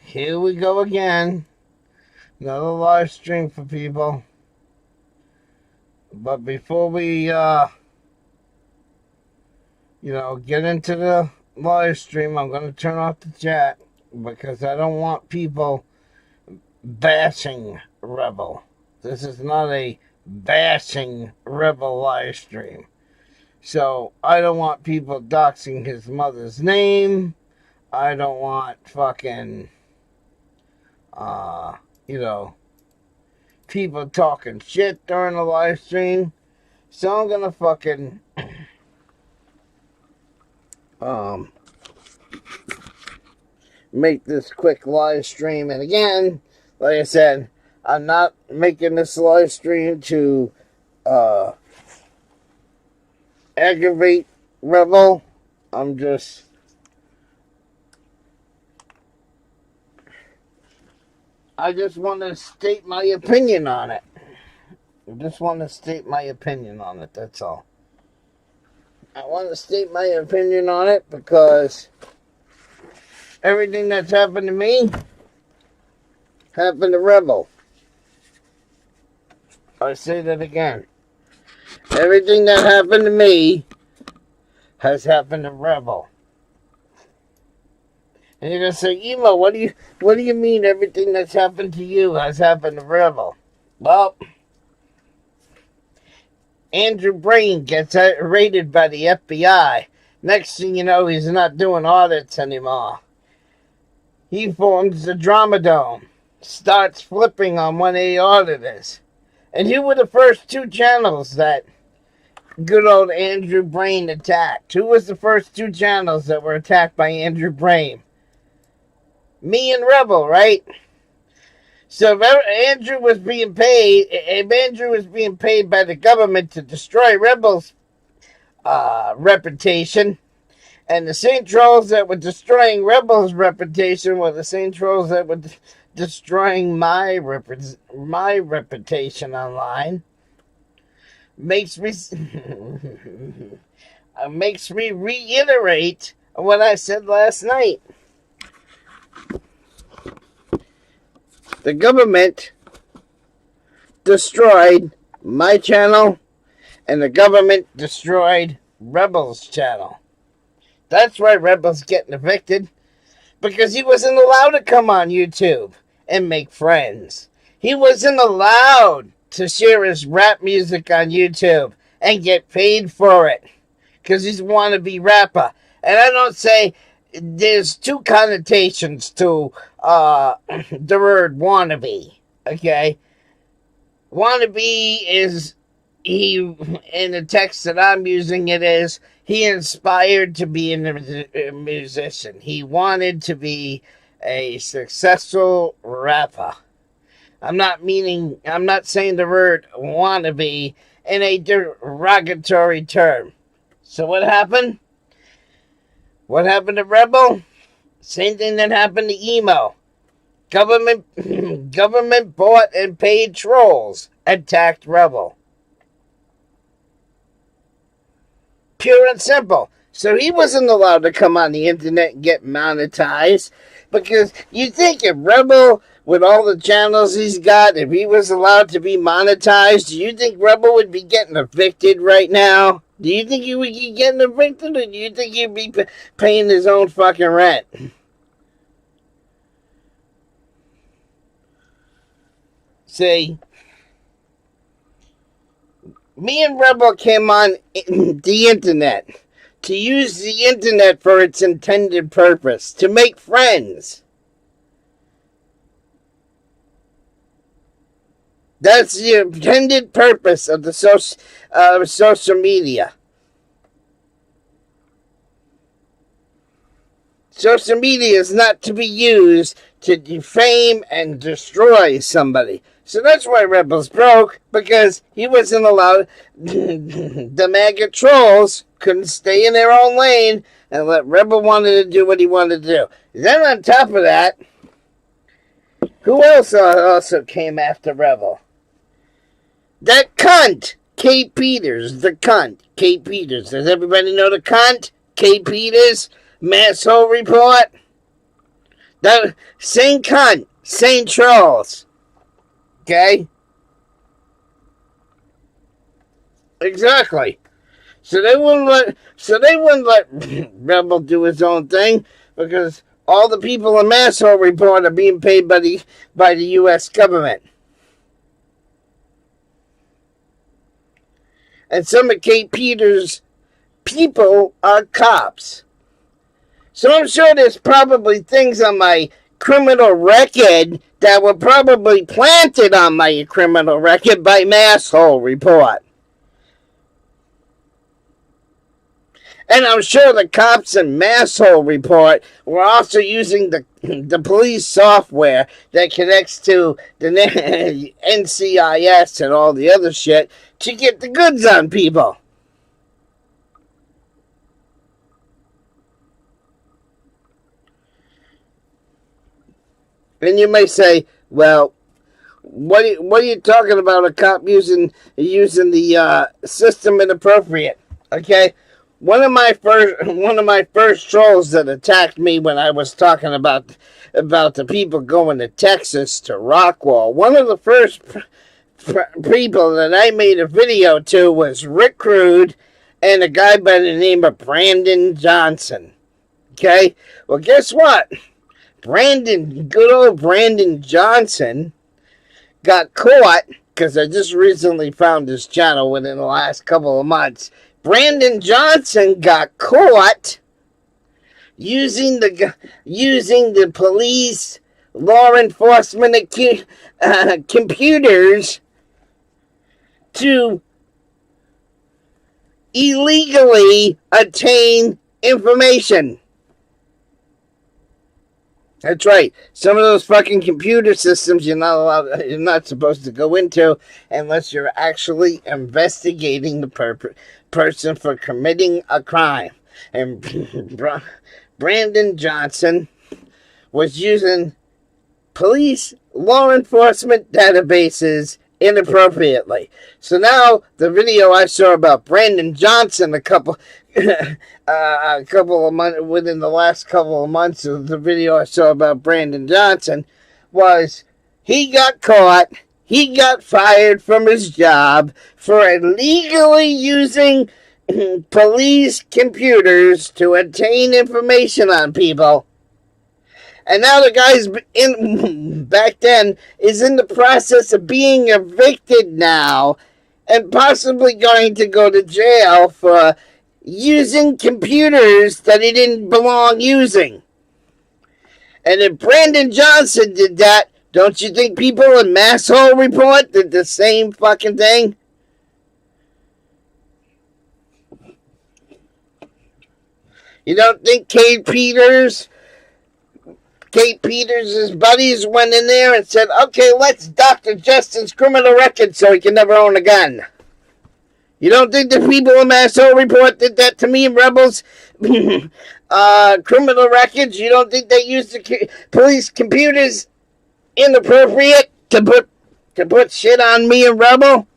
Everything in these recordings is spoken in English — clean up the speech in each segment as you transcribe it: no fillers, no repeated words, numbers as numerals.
Here we go again. Another live stream for people. But before we, get into the live stream, I'm going to turn off the chat because I don't want people bashing Reble. This is not a bashing Reble live stream. So I don't want people doxing his mother's name. I don't want fucking, people talking shit during the live stream. So I'm gonna fucking, make this quick live stream. And again, like I said, I'm not making this live stream to, aggravate Reble. I just want to state my opinion on it. That's all. I want to state my opinion on it because everything that's happened to me happened to Reble. I say that again. Everything that happened to me has happened to Reble. And you're gonna say, Emo, what do you mean everything that's happened to you has happened to Reble? Well, Andrew Brain gets raided by the FBI. Next thing you know, he's not doing audits anymore. He forms the Drama Dome, starts flipping on one of the auditors. And who were the first two channels that good old Andrew Brain attacked? Who was the first two channels that were attacked by Andrew Brain? Me and Reble, right? So if Andrew was being paid by the government to destroy Reble's reputation, and the same trolls that were destroying Reble's reputation were the same trolls that were destroying my reputation online, makes me reiterate what I said last night. The government destroyed my channel, and the government destroyed Reble's channel. That's why Reble's getting evicted, because he wasn't allowed to come on YouTube and make friends. He wasn't allowed to share his rap music on YouTube and get paid for it, because he's a wannabe rapper. And I don't say... There's two connotations to the word wannabe, okay? Wannabe is, in the text that I'm using it is, he inspired to be a musician. He wanted to be a successful rapper. I'm not saying the word wannabe in a derogatory term. So what happened? What happened to Reble? Same thing that happened to Emo. Government bought and paid trolls attacked Reble. Pure and simple. So he wasn't allowed to come on the internet and get monetized. Because you think if Reble, with all the channels he's got, if he was allowed to be monetized, do you think Reble would be getting evicted right now? Do you think he would be getting evicted, or do you think he'd be paying his own fucking rent? See, me and Reble came on the internet to use the internet for its intended purpose, to make friends. That's the intended purpose of the social media. Social media is not to be used to defame and destroy somebody. So that's why Reble's broke, because he wasn't allowed. The maggot trolls couldn't stay in their own lane and let Reble wanted to do what he wanted to do. Then on top of that, who else also came after Reble? That cunt, Kate Peters, the cunt, Kate Peters. Does everybody know the cunt? Kate Peters, Masshole Report. That same cunt, same trolls. Okay? Exactly. So they wouldn't let Reble do his own thing because all the people in Masshole Report are being paid by the US government. And some of Kate Peters' people are cops. So I'm sure there's probably things on my criminal record that were probably planted on my criminal record by Masshole Report. And I'm sure the cops in Masshole Report were also using the police software that connects to the NCIS and all the other shit to get the goods on people. And you may say, well, what are you talking about? A cop using the system inappropriate? Okay, one of my first trolls that attacked me when I was talking about the people going to Texas to Rockwall. One of the first people that I made a video to was Rick Crude and a guy by the name of Brandon Johnson. Okay, well, guess what? Good old Brandon Johnson got caught, because I just recently found his channel within the last couple of months. Brandon Johnson got caught using the police law enforcement computers to illegally obtain information. That's right. Some of those fucking computer systems you're not supposed to go into unless you're actually investigating the person for committing a crime. And Brandon Johnson was using police law enforcement databases inappropriately. So now the video I saw about Brandon Johnson a couple of months within the last couple of months of the video I saw about Brandon Johnson was he got caught, he got fired from his job for illegally using police computers to obtain information on people. And now the guy's back then is in the process of being evicted now and possibly going to go to jail for using computers that he didn't belong using. And if Brandon Johnson did that, don't you think people in Masshole Report did the same fucking thing? You don't think Kate Peters' buddies went in there and said, okay, let's Dr. Justin's criminal record so he can never own a gun? You don't think the people in Masshole Report did that to me and Rebels? Criminal records? You don't think they used the police computers inappropriate to put shit on me and Rebel?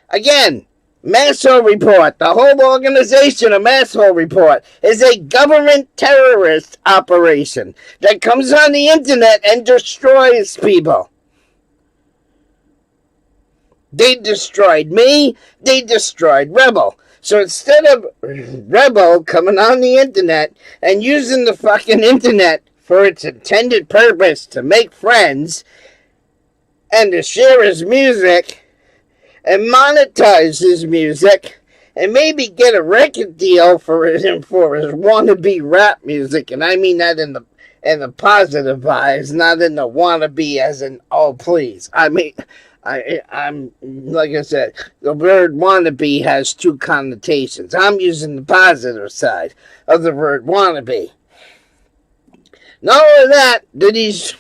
Again, Masshole Report, the whole organization of Masshole Report, is a government terrorist operation that comes on the internet and destroys people. They destroyed me, they destroyed Reble. So instead of Reble coming on the internet and using the fucking internet for its intended purpose to make friends and to share his music and monetize his music and maybe get a record deal for his wannabe rap music, and I mean that in the positive vibes, not in the wannabe as in, oh please. I mean, I'm like I said, the word wannabe has two connotations. I'm using the positive side of the word wannabe. Not only that, is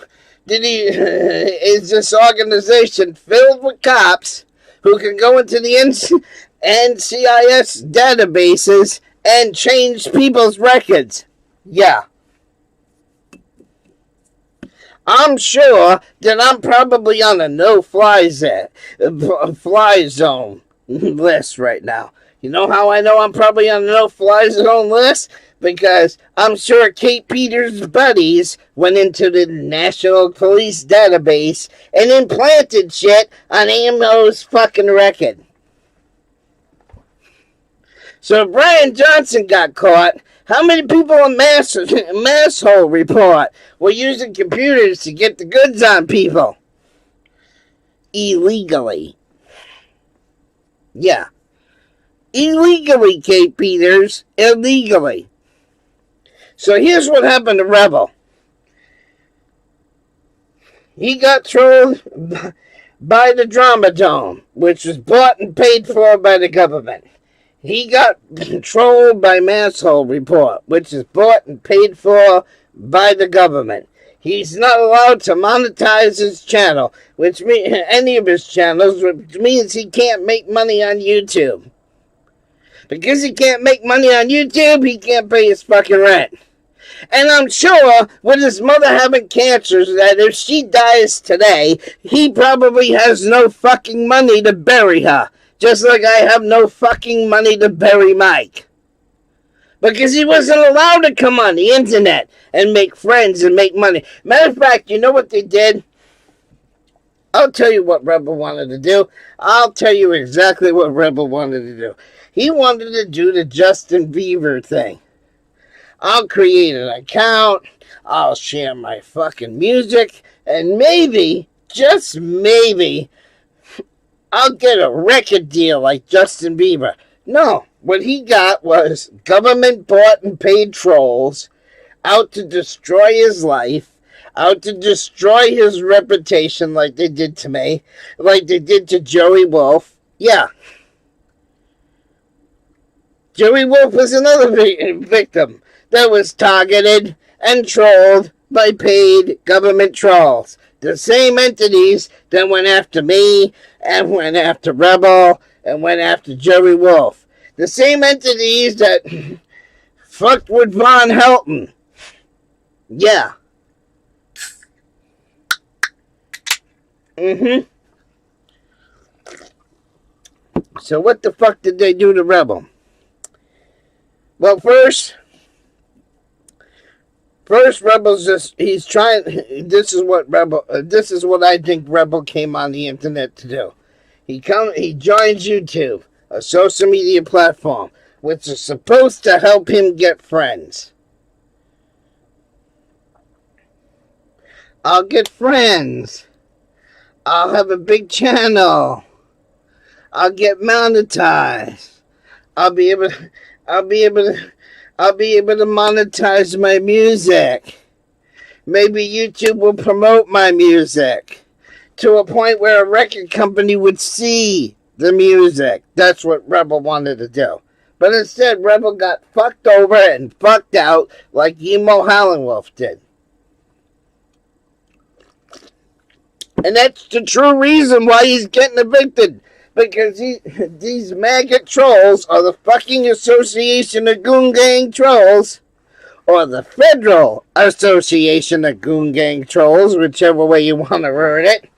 this organization filled with cops who can go into the NCIS databases and change people's records. Yeah. I'm sure that I'm probably on a no-fly zone list right now. You know how I know I'm probably on the no-fly zone list? Because I'm sure Kate Peters' buddies went into the National Police database and implanted shit on AMO's fucking record. So if Brian Johnson got caught, how many people in Masshole report were using computers to get the goods on people? Illegally. Yeah. Illegally, Kate Peters. Illegally. So here's what happened to Reble. He got trolled by the Drama Dome, which was bought and paid for by the government. He got trolled by Masshole Report, which is bought and paid for by the government. He's not allowed to monetize his channel, which means any of his channels, which means he can't make money on YouTube. Because he can't make money on YouTube, he can't pay his fucking rent. And I'm sure, with his mother having cancer, that if she dies today, he probably has no fucking money to bury her. Just like I have no fucking money to bury Mike. Because he wasn't allowed to come on the internet and make friends and make money. Matter of fact, you know what they did? I'll tell you what Reble wanted to do. I'll tell you exactly what Reble wanted to do. He wanted to do the Justin Bieber thing. I'll create an account, I'll share my fucking music, and maybe, just maybe, I'll get a record deal like Justin Bieber. No, what he got was government bought and paid trolls out to destroy his life, out to destroy his reputation like they did to me, like they did to Joey Wolf. Yeah. Joey Wolf was another victim that was targeted and trolled by paid government trolls. The same entities that went after me and went after Reble and went after Joey Wolf. The same entities that fucked with Von Helton. Yeah. So what the fuck did they do to Reble? Well, first Rebel's he's trying, this is what I think Reble came on the internet to do. He joins YouTube, a social media platform, which is supposed to help him get friends. I'll get friends. I'll have a big channel. I'll get monetized. I'll be able to monetize my music. Maybe YouTube will promote my music to a point where a record company would see the music. That's what Reble wanted to do. But instead, Reble got fucked over and fucked out like Emo Howlin' did. And that's the true reason why he's getting evicted. Because these maggot trolls are the fucking Association of Goon Gang Trolls, or the Federal Association of Goon Gang Trolls, whichever way you want to word it.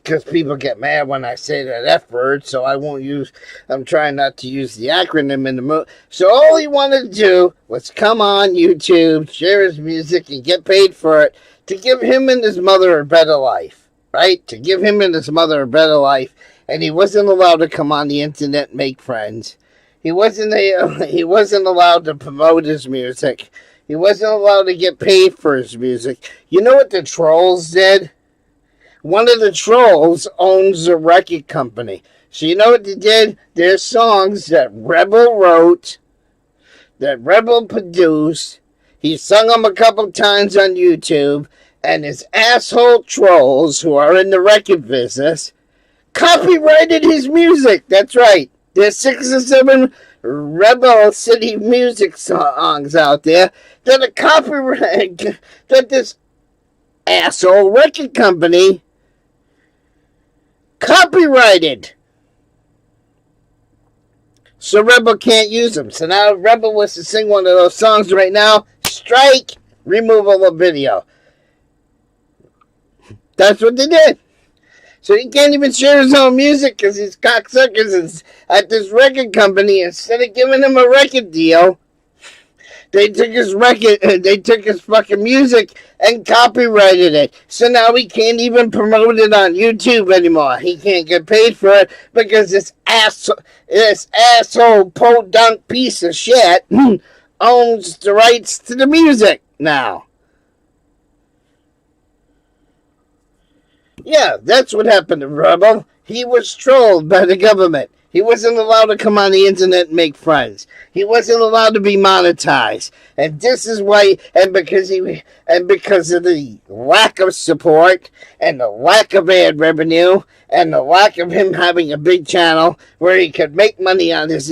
Because people get mad when I say that F word, so I'm trying not to use the acronym in the movie. So all he wanted to do was come on YouTube, share his music, and get paid for it to give him and his mother a better life. Right? To give him and his mother a better life. And he wasn't allowed to come on the internet and make friends. He wasn't allowed to promote his music. He wasn't allowed to get paid for his music. You know what the trolls did? One of the trolls owns a record company. So you know what they did? There's songs that Reble wrote, that Reble produced. He sung them a couple times on YouTube. And his asshole trolls, who are in the record business, copyrighted his music. That's right. There's 6 or 7 Rebel City music songs out there that are copyrighted, that this asshole record company copyrighted. So Reble can't use them. So now if Reble was to sing one of those songs right now, strike, removal of video. That's what they did. So he can't even share his own music because these cocksuckers at this record company, instead of giving him a record deal, they took his record, they took his fucking music and copyrighted it. So now he can't even promote it on YouTube anymore. He can't get paid for it because this asshole podunk piece of shit owns the rights to the music now. Yeah, that's what happened to Reble. He was trolled by the government. He wasn't allowed to come on the internet and make friends. He wasn't allowed to be monetized. And this is why, and because of the lack of support and the lack of ad revenue and the lack of him having a big channel where he could make money on his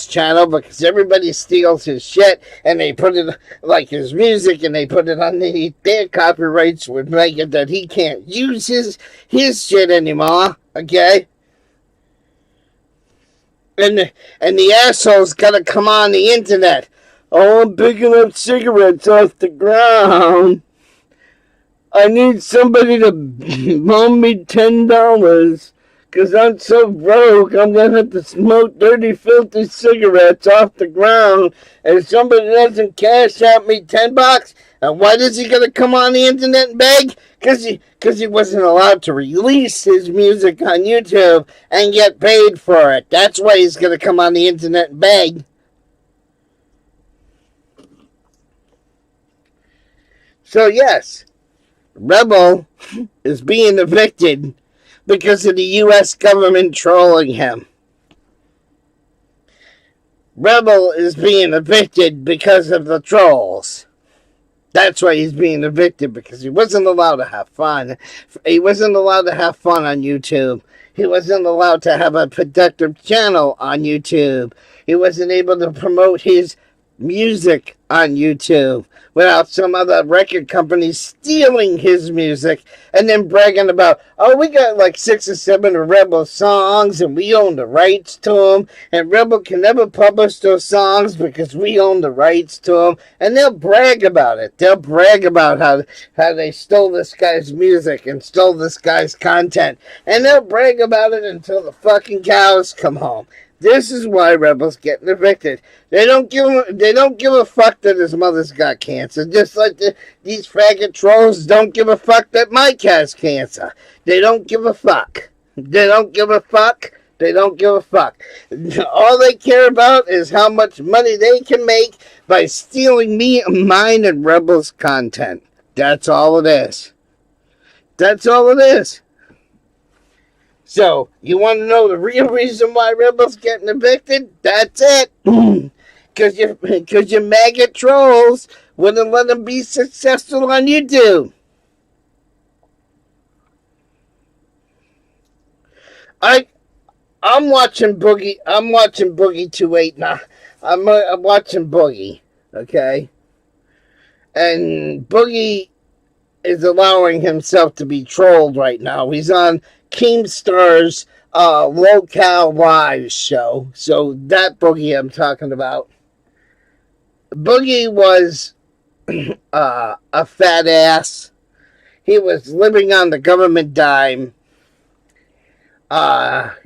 channel, because everybody steals his shit and they put it like his music and they put it underneath their copyrights, would make it that he can't use his shit anymore. Okay? And the asshole's gotta come on the internet. Oh, I'm picking up cigarettes off the ground. I need somebody to loan me $10 because I'm so broke. I'm gonna have to smoke dirty, filthy cigarettes off the ground. And somebody doesn't cash out me $10. And why does he gotta come on the internet and beg? Because he wasn't allowed to release his music on YouTube and get paid for it. That's why he's gonna come on the internet and beg. So yes, Reble is being evicted because of the U.S. government trolling him. Reble is being evicted because of the trolls. That's why he's being evicted, because he wasn't allowed to have fun. He wasn't allowed to have fun on YouTube. He wasn't allowed to have a productive channel on YouTube. He wasn't able to promote his music on YouTube without some other record company stealing his music and then bragging about, oh, we got like 6 or 7 Reble songs and we own the rights to them, and Reble can never publish those songs because we own the rights to them. And they'll brag about it. They'll brag about how they stole this guy's music and stole this guy's content, and they'll brag about it until the fucking cows come home. This is why Reble's getting evicted. They don't give a fuck that his mother's got cancer. Just like these faggot trolls don't give a fuck that Mike has cancer. They don't give a fuck. They don't give a fuck. They don't give a fuck. All they care about is how much money they can make by stealing mine and Reble's content. That's all it is. That's all it is. So, you want to know the real reason why Reble's getting evicted? That's it. Because your maggot trolls wouldn't let him be successful on YouTube. I'm watching Boogie. I'm watching Boogie 28 now. I'm watching Boogie, okay? And Boogie is allowing himself to be trolled right now. He's on Keemstar's Locale Live show. So that Boogie I'm talking about. Boogie was a fat ass. He was living on the government dime.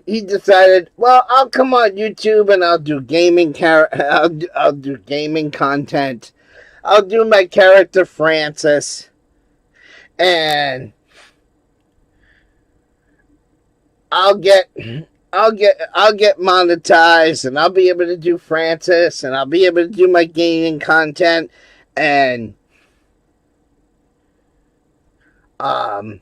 He decided, well, I'll come on YouTube and I'll do gaming I'll do gaming content. I'll do my character Francis, and I'll get monetized, and I'll be able to do Francis, and I'll be able to do my gaming content, and I'll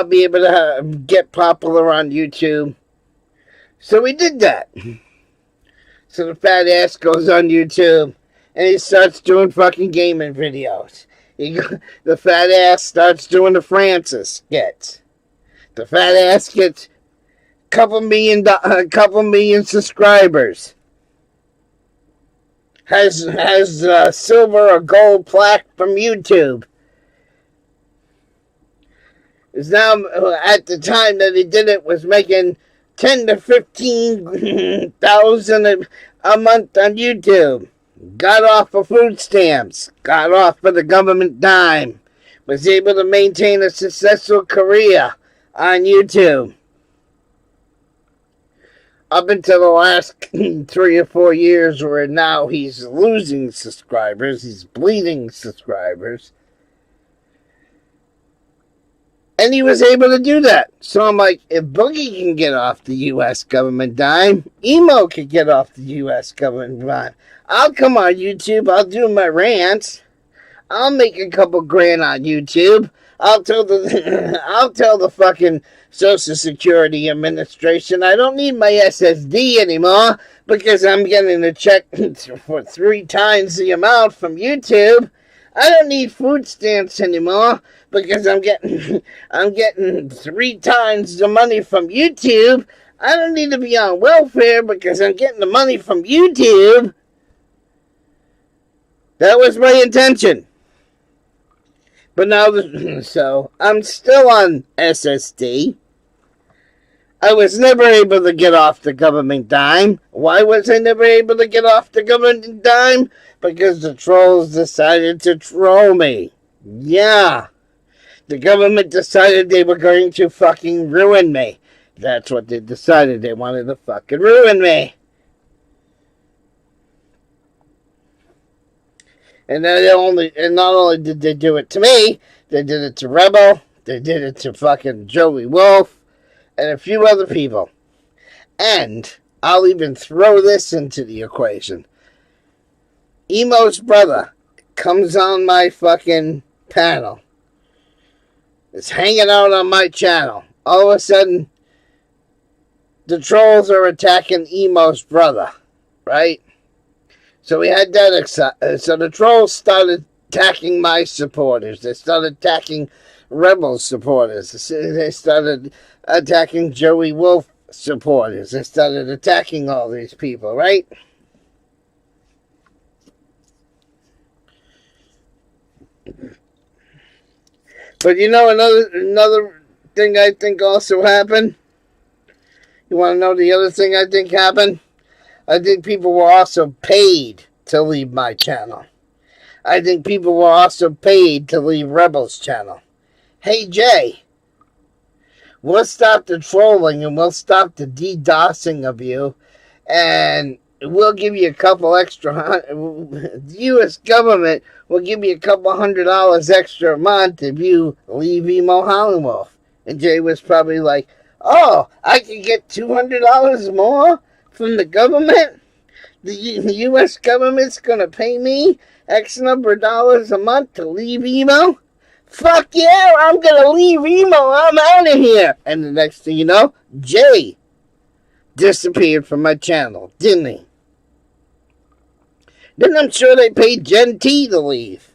be able to get popular on YouTube. So we did that. So the fat ass goes on YouTube and he starts doing fucking gaming videos. The fat ass starts doing the Francis skits. The fat ass gets a couple million subscribers. Has a silver or gold plaque from YouTube. Is now, at the time that he did it, was making 10 to 15,000 a month on YouTube. Got off of food stamps. Got off of the government dime. Was able to maintain a successful career on YouTube. Up until the last 3 or 4 years, where now he's losing subscribers, he's bleeding subscribers. And he was able to do that. So I'm like, if Boogie can get off the U.S. government dime, Emo can get off the U.S. government dime. I'll come on YouTube, I'll do my rants, I'll make a couple grand on YouTube. I'll tell the fucking Social Security Administration I don't need my SSD anymore because I'm getting a check for 3 times the amount from YouTube. I don't need food stamps anymore because I'm getting 3 times the money from YouTube. I don't need to be on welfare because I'm getting the money from YouTube. That was my intention. But now, so I'm still on SSD. I was never able to get off the government dime. Why was I never able to get off the government dime? Because the trolls decided to troll me. Yeah. The government decided they were going to fucking ruin me. That's what they decided. They wanted to fucking ruin me. And not only did they do it to me, they did it to Reble, they did it to fucking Joey Wolf, and a few other people. And I'll even throw this into the equation. Emo's brother comes on my fucking panel. Is hanging out on my channel. All of a sudden, the trolls are attacking Emo's brother, right? So we had that. So the trolls started attacking my supporters. They started attacking Rebel supporters. They started attacking Joey Wolf supporters. They started attacking all these people, right? But you know another thing I think also happened? You want to know the other thing I think happened? I think people were also paid to leave my channel. I think people were also paid to leave Rebel's channel. Hey, Jay, we'll stop the trolling and we'll stop the DDoSing of you, and we'll give you a couple extra. The U.S. government will give you a couple $100 extra a month if you leave Emo Hollywood. And Jay was probably like, oh, I can get $200 more from the government? The U.S. government's going to pay me X number of dollars a month to leave Emo? Fuck yeah, I'm going to leave Emo. I'm out of here. And the next thing you know, Jay disappeared from my channel, didn't he? Then I'm sure they paid Gen T to leave.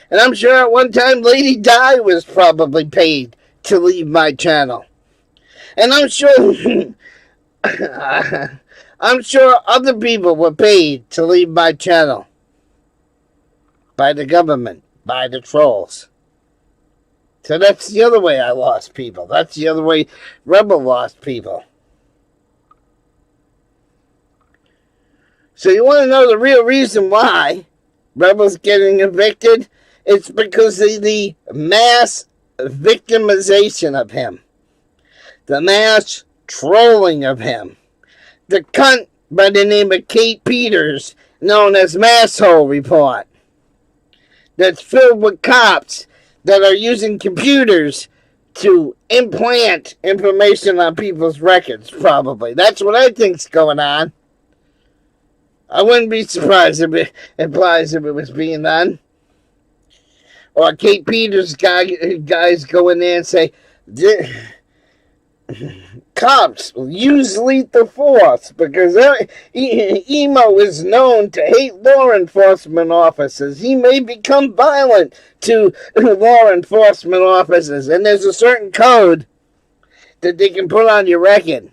And I'm sure at one time Lady Di was probably paid to leave my channel. And I'm sure I'm sure other people were paid to leave my channel. By the government. By the trolls. So that's the other way I lost people. That's the other way Rebel lost people. So you want to know the real reason why Rebel's getting evicted? It's because of the mass victimization of him. The mass trolling of him. The cunt by the name of Kate Peters, known as Masshole Report, that's filled with cops that are using computers to implant information on people's records, probably. That's what I think's going on. I wouldn't be surprised if it implies if it was being done. Or Kate Peters guys go in there and say, cops use lethal force because Emo is known to hate law enforcement officers. He may become violent to law enforcement officers, and there's a certain code that they can put on your record.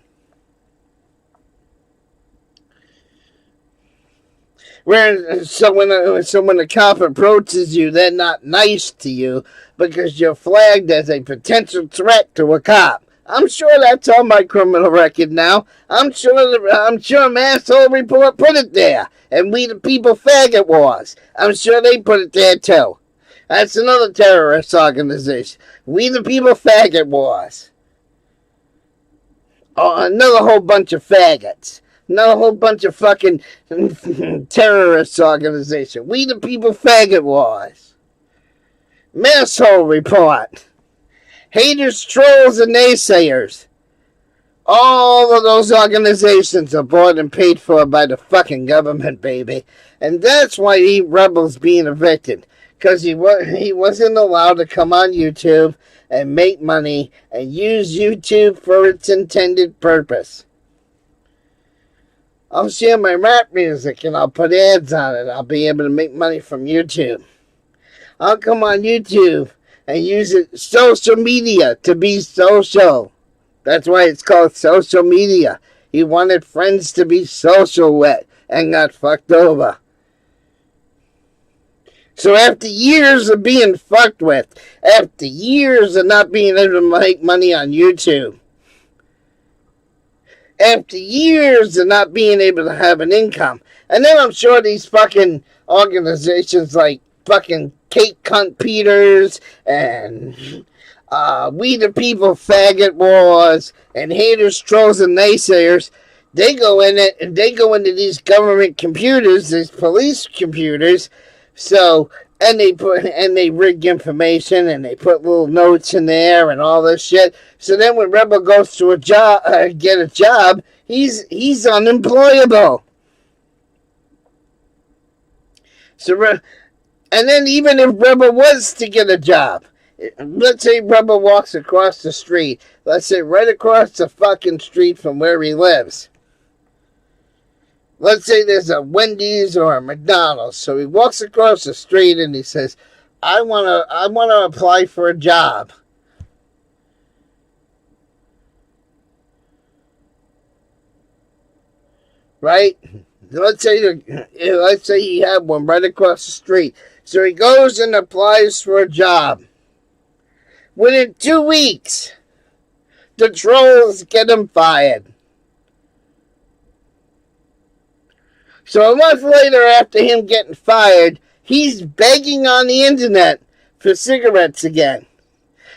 So when a cop approaches you, they're not nice to you because you're flagged as a potential threat to a cop. I'm sure that's on my criminal record now. I'm sure Masshole Report put it there. And We the People Faggot Wars. I'm sure they put it there too. That's another terrorist organization. We the People Faggot Wars. Oh, another whole bunch of faggots. Another whole bunch of fucking terrorist organization. We the People Faggot Wars. Masshole Report. Haters, trolls, and naysayers. All of those organizations are bought and paid for by the fucking government, baby. And that's why Rebel's being evicted. Because he wasn't allowed to come on YouTube and make money and use YouTube for its intended purpose. I'll share my rap music and I'll put ads on it. I'll be able to make money from YouTube. I'll come on YouTube and use it, social media, to be social. That's why it's called social media. He wanted friends to be social with and got fucked over. So after years of being fucked with, after years of not being able to make money on YouTube, after years of not being able to have an income, and then I'm sure these fucking organizations like fucking Kate Cunt Peters and We the People Faggot Wars and Haters, Trolls, and Naysayers, they go in it and they go into these government computers, these police computers. So, and they rig information and they put little notes in there and all this shit. So then when Reble goes to get a job, he's unemployable. So, and then even if Reble was to get a job, let's say Reble walks across the street, let's say right across the fucking street from where he lives. Let's say there's a Wendy's or a McDonald's. So he walks across the street and he says, I wanna apply for a job. Right? Let's say he had one right across the street. So he goes and applies for a job. Within 2 weeks, the trolls get him fired. So a month later, after him getting fired, he's begging on the internet for cigarettes again.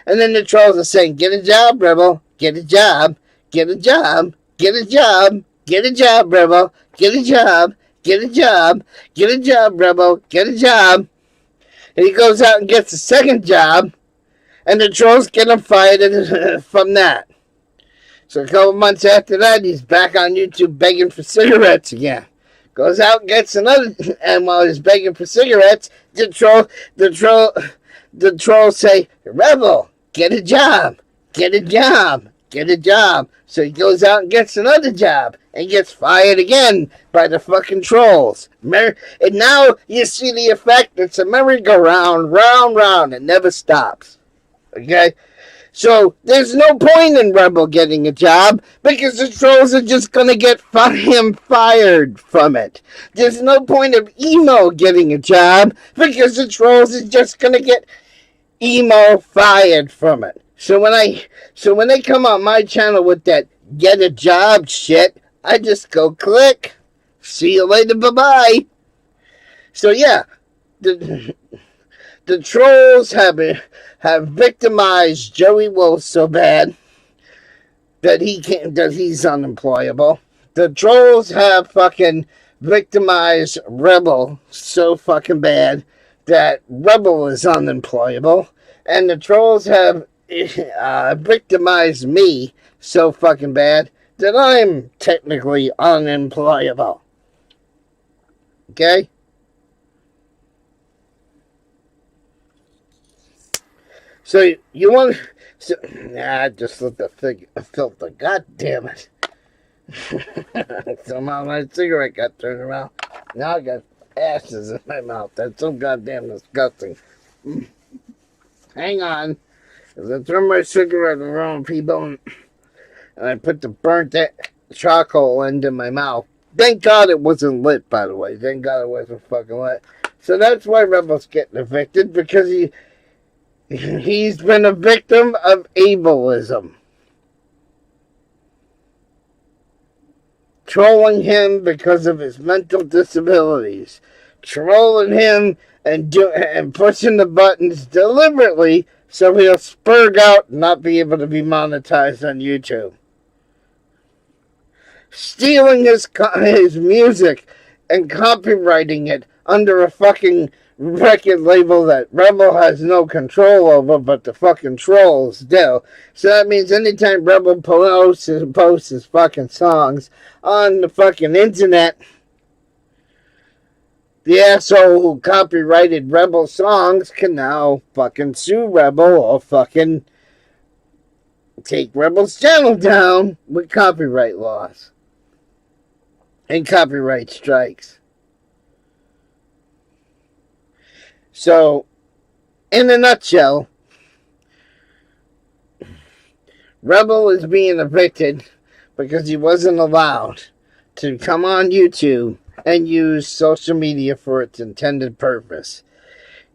And then the trolls are saying, get a job, Reble. Get a job. Get a job. Get a job. Get a job, Reble. Get a job. Get a job. Get a job, Reble. Get a job. And he goes out and gets a second job. And the trolls get him fired from that. So a couple months after that, he's back on YouTube begging for cigarettes again. Goes out and gets another, and while he's begging for cigarettes, the trolls say, Reble, get a job, get a job, get a job. So he goes out and gets another job, and gets fired again by the fucking trolls. And now you see the effect. It's a merry-go-round, round, round. It never stops. Okay? So there's no point in Reble getting a job because the trolls are just going to get him fired from it. There's no point of Emo getting a job because the trolls are just going to get Emo fired from it. So when they come on my channel with that get a job shit, I just go click. See you later, bye-bye. So yeah, the trolls have victimized Joey Wolf so bad that he's unemployable. The trolls have fucking victimized Reble so fucking bad that Reble is unemployable. And the trolls have victimized me so fucking bad that I'm technically unemployable. Okay? So you want? Just let the filter. God damn it! Somehow my cigarette got turned around. Now I got ashes in my mouth. That's so goddamn disgusting. Hang on, as I turn my cigarette around, people, and I put the burnt charcoal end in my mouth. Thank God it wasn't lit, by the way. Thank God it wasn't fucking lit. So that's why Rebel's getting evicted, because he's been a victim of ableism. Trolling him because of his mental disabilities. trolling him and pushing the buttons deliberately so he'll spurg out and not be able to be monetized on YouTube. Stealing his music and copywriting it under a fucking record label that Reble has no control over, but the fucking trolls do. So that means anytime Reble posts his fucking songs on the fucking internet, the asshole who copyrighted Reble songs can now fucking sue Reble or fucking take Rebel's channel down with copyright laws and copyright strikes. So, in a nutshell, Reble is being evicted because he wasn't allowed to come on YouTube and use social media for its intended purpose.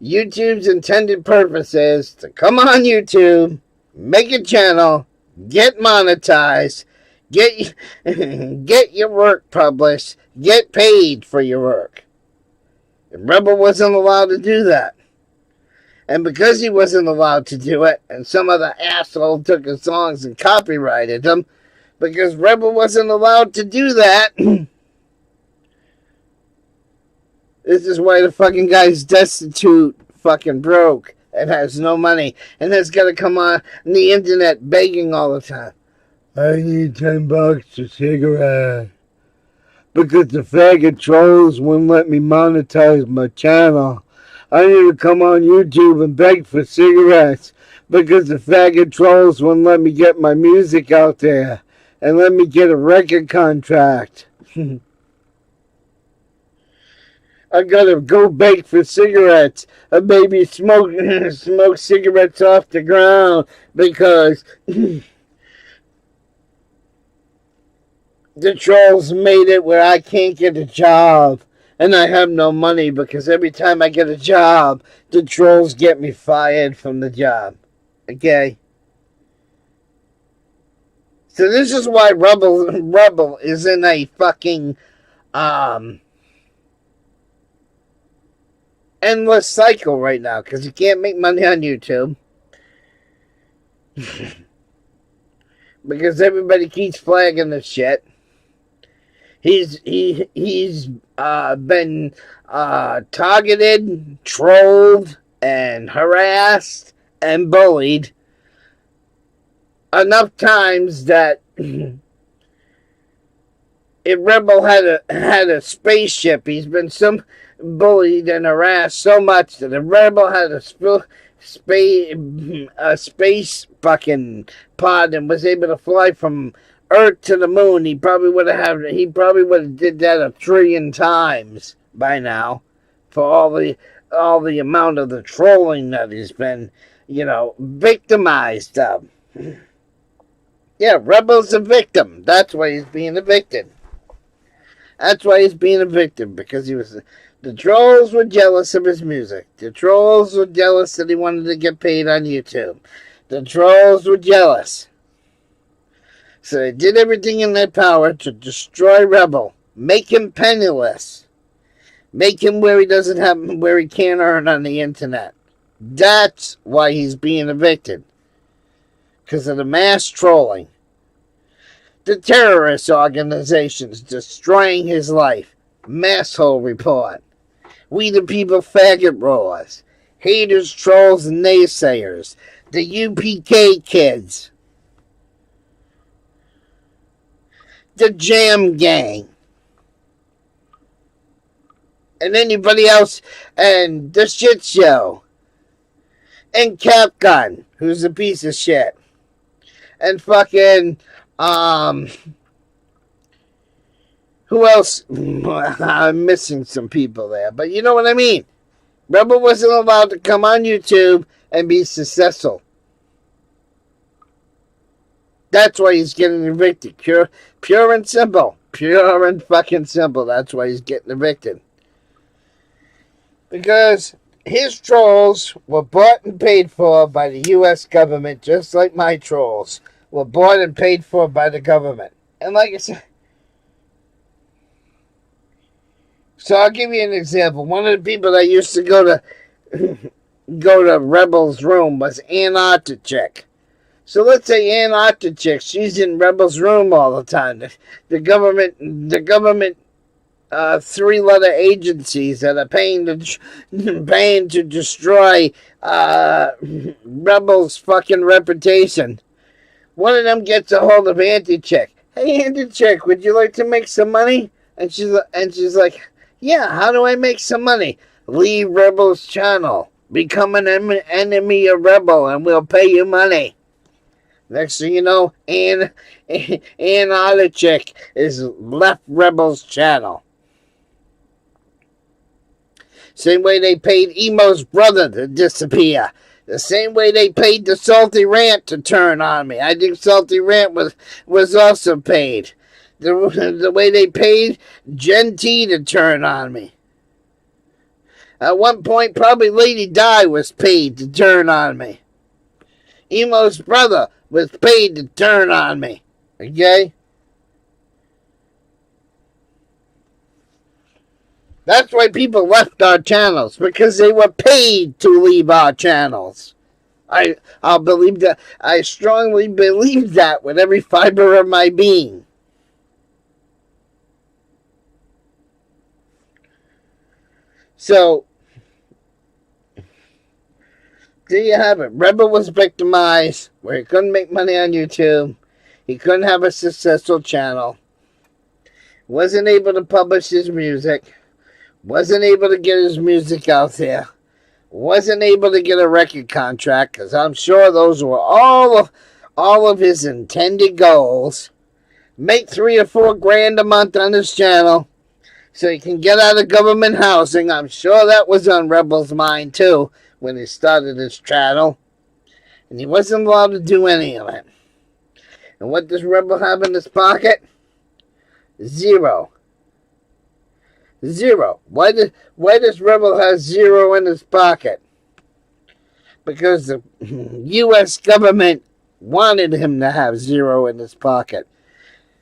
YouTube's intended purpose is to come on YouTube, make a channel, get monetized, get your work published, get paid for your work. And Reble wasn't allowed to do that. And because he wasn't allowed to do it, and some other asshole took his songs and copyrighted them, because Reble wasn't allowed to do that, this is why the fucking guy's destitute, fucking broke, and has no money, and has got to come on the internet begging all the time. I need $10 to cigarette. Because the faggot trolls wouldn't let me monetize my channel. I need to come on YouTube and beg for cigarettes. Because the faggot trolls wouldn't let me get my music out there. And let me get a record contract. I gotta go beg for cigarettes. Or maybe smoke cigarettes off the ground. Because the trolls made it where I can't get a job. And I have no money because every time I get a job, the trolls get me fired from the job. Okay? So this is why Reble is in a fucking endless cycle right now. Because he can't make money on YouTube. Because everybody keeps flagging this shit. He's been targeted, trolled, and harassed and bullied enough times that if Reble had a spaceship, he's been bullied and harassed so much that if Reble had a space fucking pod and was able to fly from Earth to the moon, he probably would have did that 1 trillion times by now for all the amount of the trolling that he's been, victimized of. Yeah, Rebel's a victim. That's why he's being evicted. That's why he's being evicted, because the trolls were jealous of his music. The trolls were jealous that he wanted to get paid on YouTube. The trolls were jealous. So they did everything in their power to destroy Reble, make him penniless, make him where he can't earn on the internet. That's why he's being evicted. Because of the mass trolling. The terrorist organizations destroying his life. Masshole report. We the people faggot roars. Haters, trolls, and naysayers. The UPK kids. The Jam Gang. And anybody else. And the Shit Show. And Capgun, who's a piece of shit. And fucking, who else? I'm missing some people there, but you know what I mean. Reble wasn't allowed to come on YouTube and be successful. That's why he's getting evicted. Pure and simple. Pure and fucking simple. That's why he's getting evicted. Because his trolls were bought and paid for by the U.S. government, just like my trolls were bought and paid for by the government. And like I said, So I'll give you an example. One of the people that used to go to Rebel's room was Ann Artichick. So let's say Ann Artichick, she's in Rebel's room all the time. The government three-letter agencies that are paying to destroy Rebel's fucking reputation. One of them gets a hold of Antichick. Hey, Antichick, would you like to make some money? And she's like, yeah, how do I make some money? Leave Rebel's channel. Become an enemy of Rebel, and we'll pay you money. Next thing you know, Ann Artichick is left Rebel's channel. Same way they paid Emo's brother to disappear. The same way they paid the Salty Rant to turn on me. I think Salty Rant was also paid. The way they paid Gen T to turn on me. At one point, probably Lady Di was paid to turn on me. Emo's brother was paid to turn on me. Okay? That's why people left our channels, because they were paid to leave our channels. I'll believe that. I strongly believe that with every fiber of my being. So, there you have it. Rebel was victimized, where he couldn't make money on YouTube. He couldn't have a successful channel. Wasn't able to publish his music. Wasn't able to get his music out there. Wasn't able to get a record contract, because I'm sure those were all of his intended goals. Make $3 or $4 grand a month on his channel, so he can get out of government housing. I'm sure that was on Rebel's mind too when he started his channel. And he wasn't allowed to do any of it. And what does Rebel have in his pocket? Zero. Why does Rebel have zero in his pocket? Because the U.S. government wanted him to have zero in his pocket.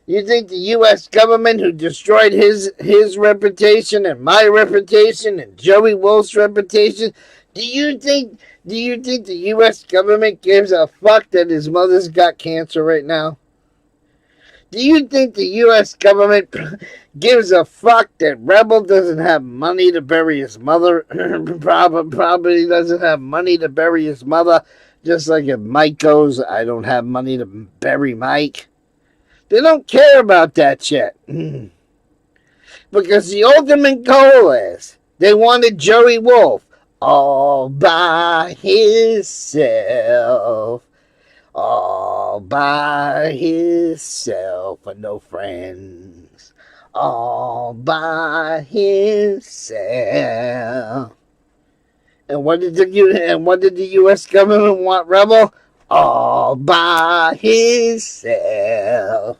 You think the U.S. government, who destroyed his reputation and my reputation and Joey Wolf's reputation, do you think the U.S. government gives a fuck that his mother's got cancer right now? Do you think the U.S. government gives a fuck that Rebel doesn't have money to bury his mother? Probably doesn't have money to bury his mother, just like if Mike goes, I don't have money to bury Mike. They don't care about that shit. Because the ultimate goal is, they wanted Joey Wolf all by himself. All by himself and no friends. All by himself. And what did the U.S. government want, Rebel? All by himself.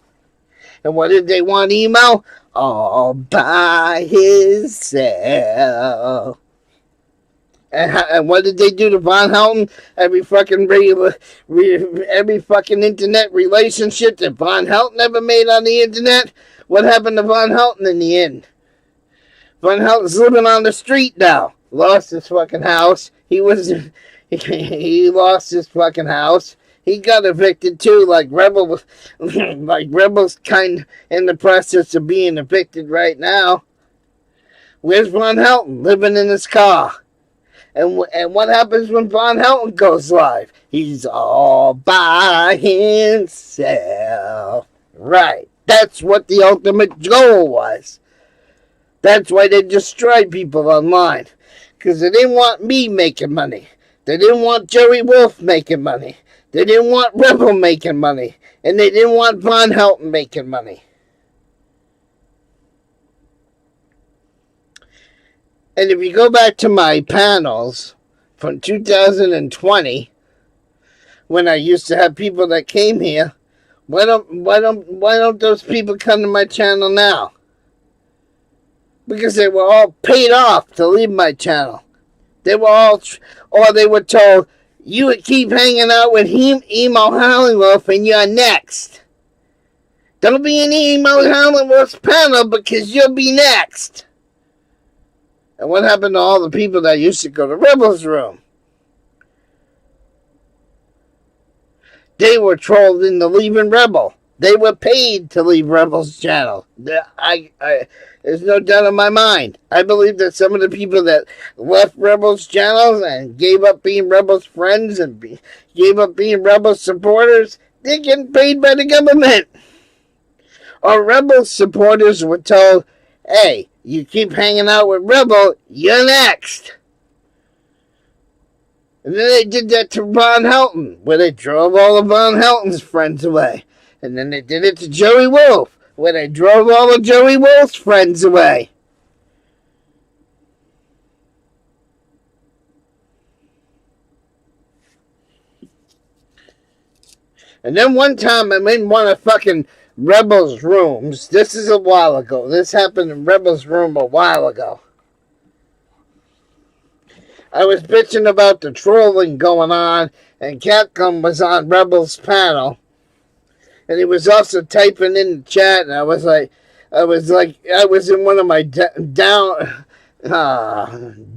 And what did they want, Emo? All by himself. And what did they do to Von Helton? Every fucking internet relationship that Von Helton ever made on the internet? What happened to Von Helton in the end? Von Helton's living on the street now. Lost his fucking house. He lost his fucking house. He got evicted too, like Rebel's kind in the process of being evicted right now. Where's Von Helton? Living in his car. And what happens when Von Helton goes live? He's all by himself. Right. That's what the ultimate goal was. That's why they destroyed people online. Because they didn't want me making money. They didn't want Joey Wolf making money. They didn't want Rebel making money. And they didn't want Von Helton making money. And if you go back to my panels from 2020, when I used to have people that came here, why don't those people come to my channel now? Because they were all paid off to leave my channel. They were told, you would keep hanging out with Emo Hollingworth and you're next. Don't be in Emo Hollingworth's panel because you'll be next. And what happened to all the people that used to go to Rebel's room? They were trolled into leaving Rebel. They were paid to leave Rebel's channel. There's no doubt in my mind. I believe that some of the people that left Rebel's channels and gave up being Rebel's friends and gave up being Rebel's supporters, they're getting paid by the government. Or Rebel supporters were told, hey, you keep hanging out with Rebel, you're next. And then they did that to Von Helton, where they drove all of Von Helton's friends away. And then they did it to Joey Wolf, where they drove all of Joey Wolf's friends away. And then one time I'm in one of fucking Rebel's rooms. This is a while ago. This happened in Rebel's room a while ago. I was bitching about the trolling going on, and Capcom was on Rebel's panel. And he was also typing in the chat, and I was in one of my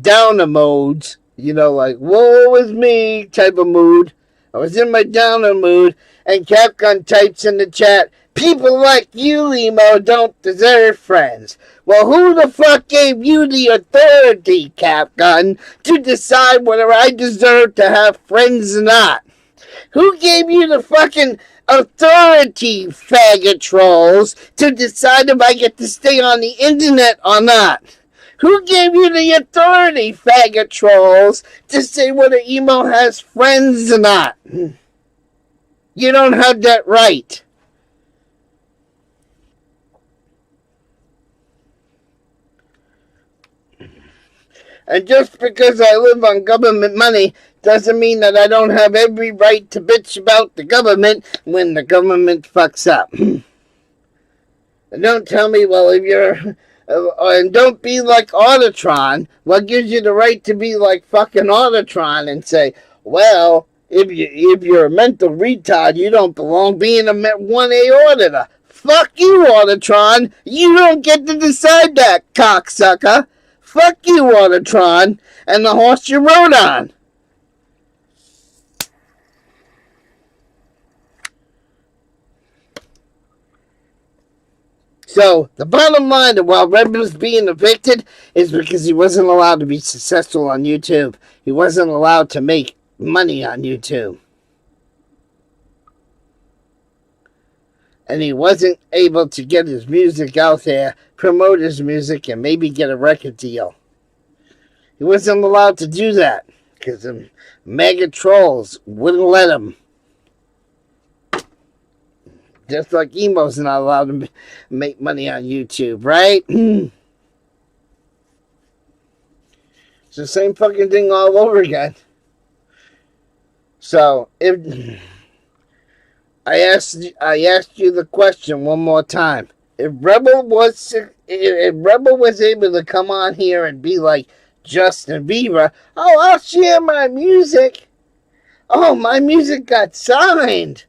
downer modes, you know, like, woe is me type of mood. I was in my downer mood, and Capcom types in the chat, people like you, Emo, don't deserve friends. Well, who the fuck gave you the authority, Capcom, to decide whether I deserve to have friends or not? Who gave you the fucking authority, faggot trolls, to decide if I get to stay on the internet or not? Who gave you the authority, faggot trolls, to say whether Emo has friends or not? You don't have that right. And just because I live on government money doesn't mean that I don't have every right to bitch about the government when the government fucks up. And don't tell me, well, if you're... and don't be like Autotron. What gives you the right to be like fucking Autotron and say, well, if you're a mental retard, you don't belong being a 1A auditor. Fuck you, Autotron. You don't get to decide that, cocksucker. Fuck you, Autotron, and the horse you rode on. So, the bottom line of why Reble's being evicted is because he wasn't allowed to be successful on YouTube. He wasn't allowed to make money on YouTube. And he wasn't able to get his music out there, promote his music, and maybe get a record deal. He wasn't allowed to do that because the mega trolls wouldn't let him. Just like Emo's not allowed to make money on YouTube, right? It's the same fucking thing all over again. So, if I asked you the question one more time. If Rebel was able to come on here and be like Justin Bieber, oh, I'll share my music. Oh, my music got signed.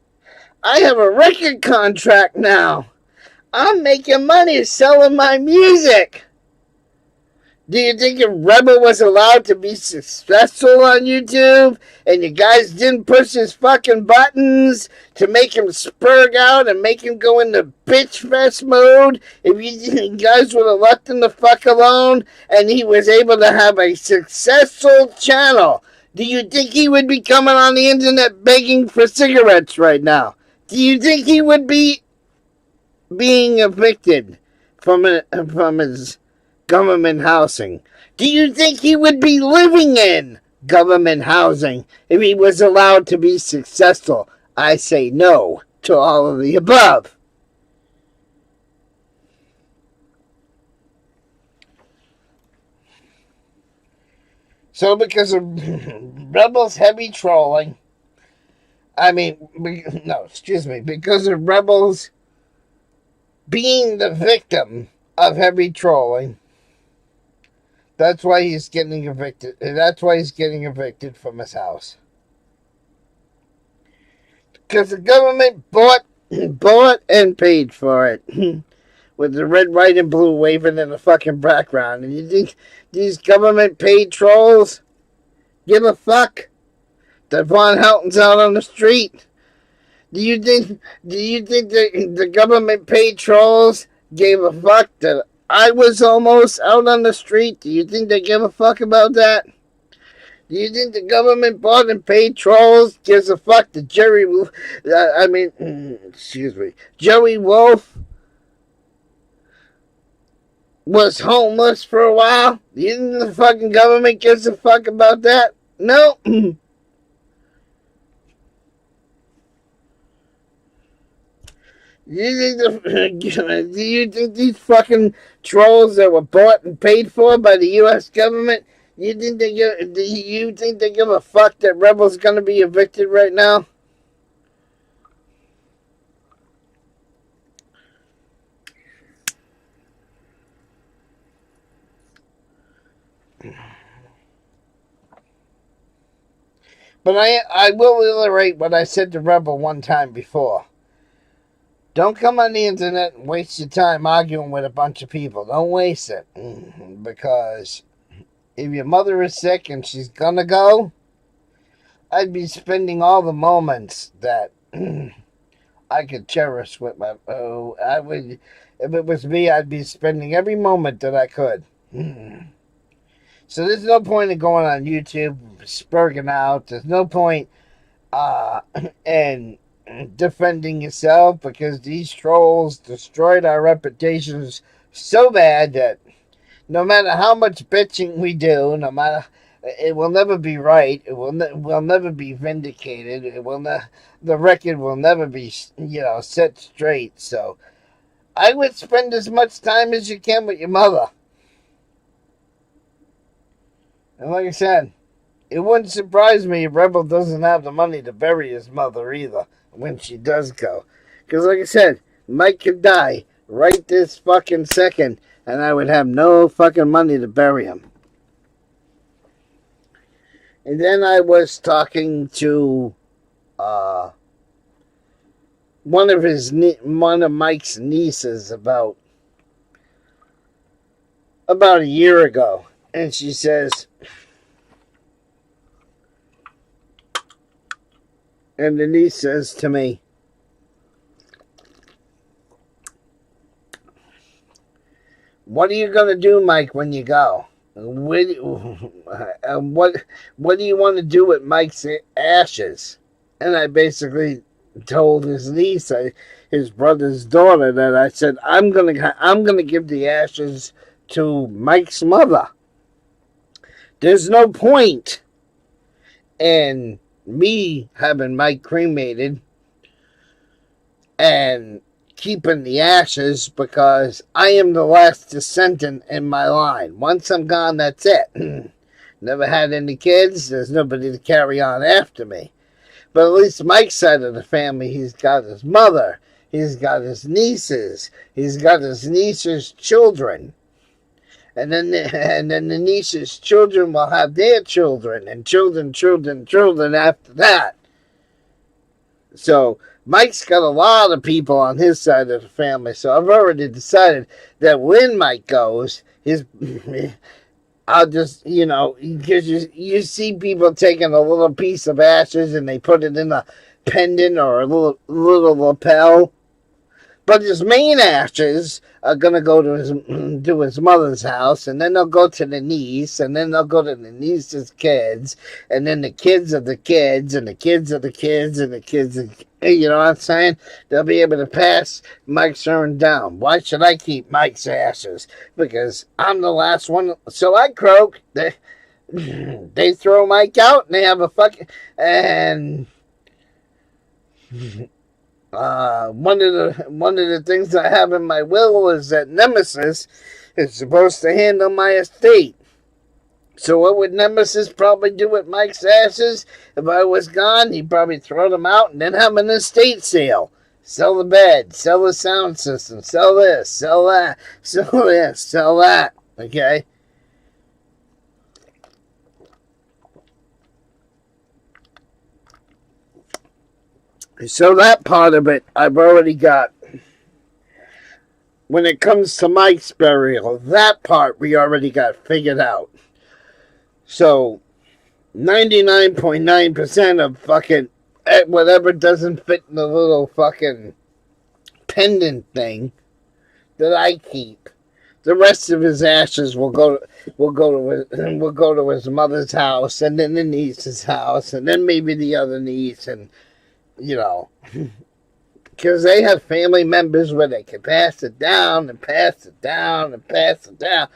I have a record contract now. I'm making money selling my music. Do you think if Reble was allowed to be successful on YouTube and you guys didn't push his fucking buttons to make him spurg out and make him go into bitch fest mode, if you guys would have left him the fuck alone and he was able to have a successful channel, do you think he would be coming on the internet begging for cigarettes right now? Do you think he would be being evicted from his government housing? Do you think he would be living in government housing if he was allowed to be successful? I say no to all of the above. So because of Rebel's heavy trolling, because of Rebel's being the victim of heavy trolling, that's why he's getting evicted. That's why he's getting evicted from his house. Because the government bought and paid for it. with the red, white, and blue waving in the fucking background. And you think these government-paid trolls give a fuck that Von Helton's out on the street? Do you think the government-paid trolls gave a fuck that I was almost out on the street? Do you think they give a fuck about that? Do you think the government bought and paid trolls gives a fuck that Jerry Wolf, Joey Wolf was homeless for a while? Do you think the fucking government gives a fuck about that? No. Do you think these fucking trolls that were bought and paid for by the U.S. government, do you think they give a fuck that Rebel's gonna be evicted right now? But I will reiterate what I said to Rebel one time before. Don't come on the internet and waste your time arguing with a bunch of people. Don't waste it. Because if your mother is sick and she's gonna go, I'd be spending all the moments that I could cherish with my... I would... If it was me, I'd be spending every moment that I could. So there's no point in going on YouTube, spurging out. There's no point in defending yourself, because these trolls destroyed our reputations so bad that no matter how much bitching we do, no matter, it will never be right. It will never be vindicated. The record will never be set straight. So I would spend as much time as you can with your mother. And like I said, it wouldn't surprise me if Rebel doesn't have the money to bury his mother either when she does go. Because like I said, Mike could die right this fucking second and I would have no fucking money to bury him. And then I was talking to one of Mike's nieces about a year ago. And she says... And the niece says to me, "What are you going to do, Mike, when you go? What do you want to do with Mike's ashes?" And I basically told his niece, his brother's daughter, that I said, I'm gonna give the ashes to Mike's mother. There's no point in me having Mike cremated and keeping the ashes, because I am the last descendant in my line. Once I'm gone, that's it. Never had any kids. There's nobody to carry on after me. But at least Mike's side of the family, he's got his mother. He's got his nieces. He's got his nieces' children. And then the nieces' children will have their children, and children after that. So Mike's got a lot of people on his side of the family. So I've already decided that when Mike goes, I'll just, because you see people taking a little piece of ashes and they put it in a pendant or a little lapel. But his main ashes are going to go to his mother's house, and then they'll go to the niece, and then they'll go to the niece's kids, and then the kids of the kids, and the kids of the kids, and the kids of, you know what I'm saying? They'll be able to pass Mike's urn down. Why should I keep Mike's ashes? Because I'm the last one. So I croak. They throw Mike out, and they have a fucking... And... one of the things I have in my will is that Nemesis is supposed to handle my estate. So what would Nemesis probably do with Mike's ashes? If I was gone, he'd probably throw them out and then have an estate sale. Sell the bed, sell the sound system, sell this, sell that, sell this, sell that. Okay? So that part of it, I've already got when it comes to Mike's burial, that part we already got figured out. So 99.9% of fucking whatever doesn't fit in the little fucking pendant thing that I keep, the rest of his ashes will go to his mother's house, and then the niece's house, and then maybe the other niece, and you know, because they have family members where they can pass it down and pass it down and pass it down.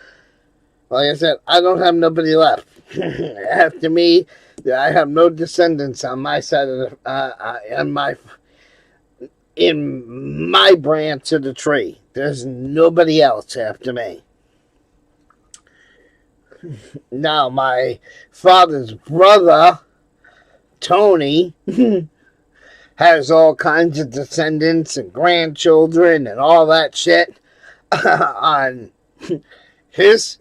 Like I said, I don't have nobody left. After me, I have no descendants on my side of the in my branch of the tree. There's nobody else after me. Now, my father's brother, Tony, has all kinds of descendants and grandchildren and all that shit on his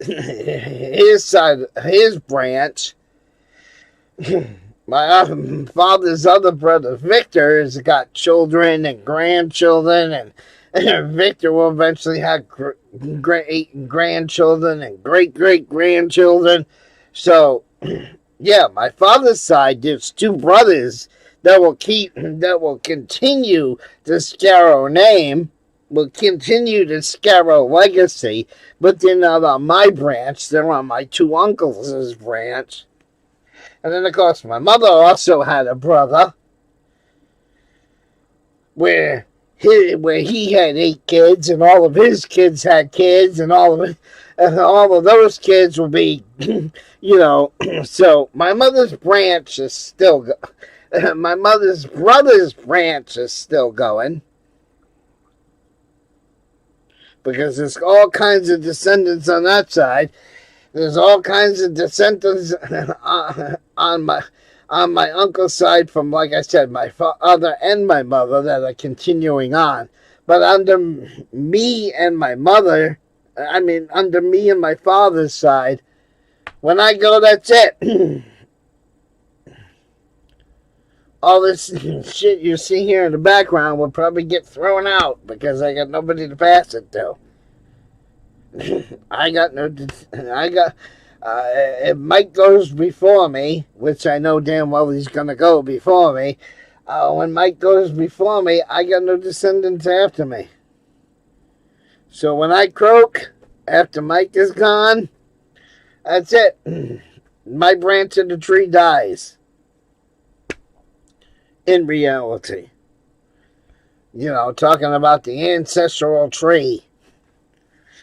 side, his branch. My father's other brother, Victor, has got children and grandchildren, and Victor will eventually have grandchildren and great-great-grandchildren. So, yeah, my father's side, there's two brothers that will continue the Scarrow name, will continue the Scarrow legacy, but they're not on my branch, they're on my two uncles' branch. And then, of course, my mother also had a brother where he had 8 kids, and all of his kids had kids, and all of those kids will be, you know. So my mother's branch is still, my mother's brother's branch is still going, because there's all kinds of descendants on that side. There's all kinds of descendants on my uncle's side from, like I said, my father and my mother that are continuing on. But under me and my mother, under me and my father's side, when I go, that's it. All this shit you see here in the background will probably get thrown out because I got nobody to pass it to. If Mike goes before me, which I know damn well he's going to go before me, when Mike goes before me, I got no descendants after me. So when I croak, after Mike is gone, that's it. My branch of the tree dies. In reality. You know, talking about the ancestral tree.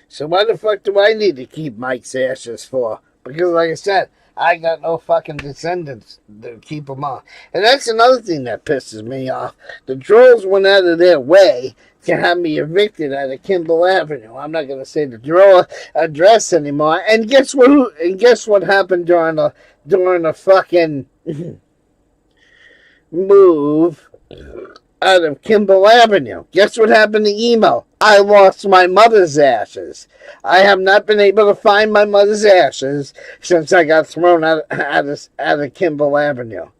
So why the fuck do I need to keep Mike's ashes for? Because like I said, I got no fucking descendants to keep them on. And that's another thing that pisses me off. The trolls went out of their way to have me evicted out of Kimball Avenue. I'm not going to say the troll address anymore. And guess what happened during the fucking move out of Kimball Avenue? Guess what happened to emo? I lost my mother's ashes. I have not been able to find my mother's ashes since I got thrown out of Kimball Avenue.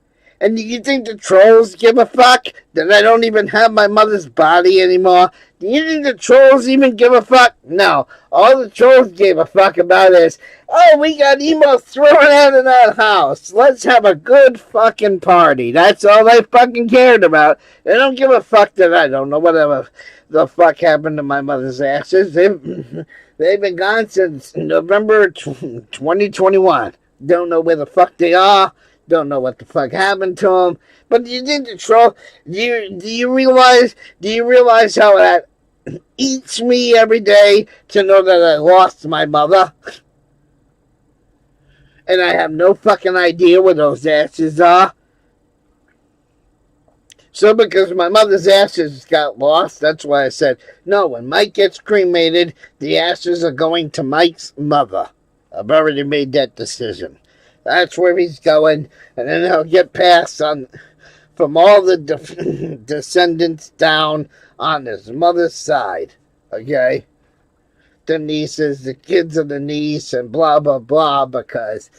And do you think the trolls give a fuck that I don't even have my mother's body anymore? Do you think the trolls even give a fuck? No. All the trolls gave a fuck about is, oh, we got emo thrown out of that house. Let's have a good fucking party. That's all they fucking cared about. They don't give a fuck that I don't know whatever the fuck happened to my mother's ashes. They've been gone since November 2021. Don't know where the fuck they are. Don't know what the fuck happened to them. But do you think the troll? Do you realize how that eats me every day to know that I lost my mother, and I have no fucking idea where those ashes are? So because my mother's ashes got lost, that's why I said, no, when Mike gets cremated, the ashes are going to Mike's mother. I've already made that decision. That's where he's going, and then he'll get passed on from all the descendants down on his mother's side, okay? The nieces, the kids of the niece, and blah, blah, blah, because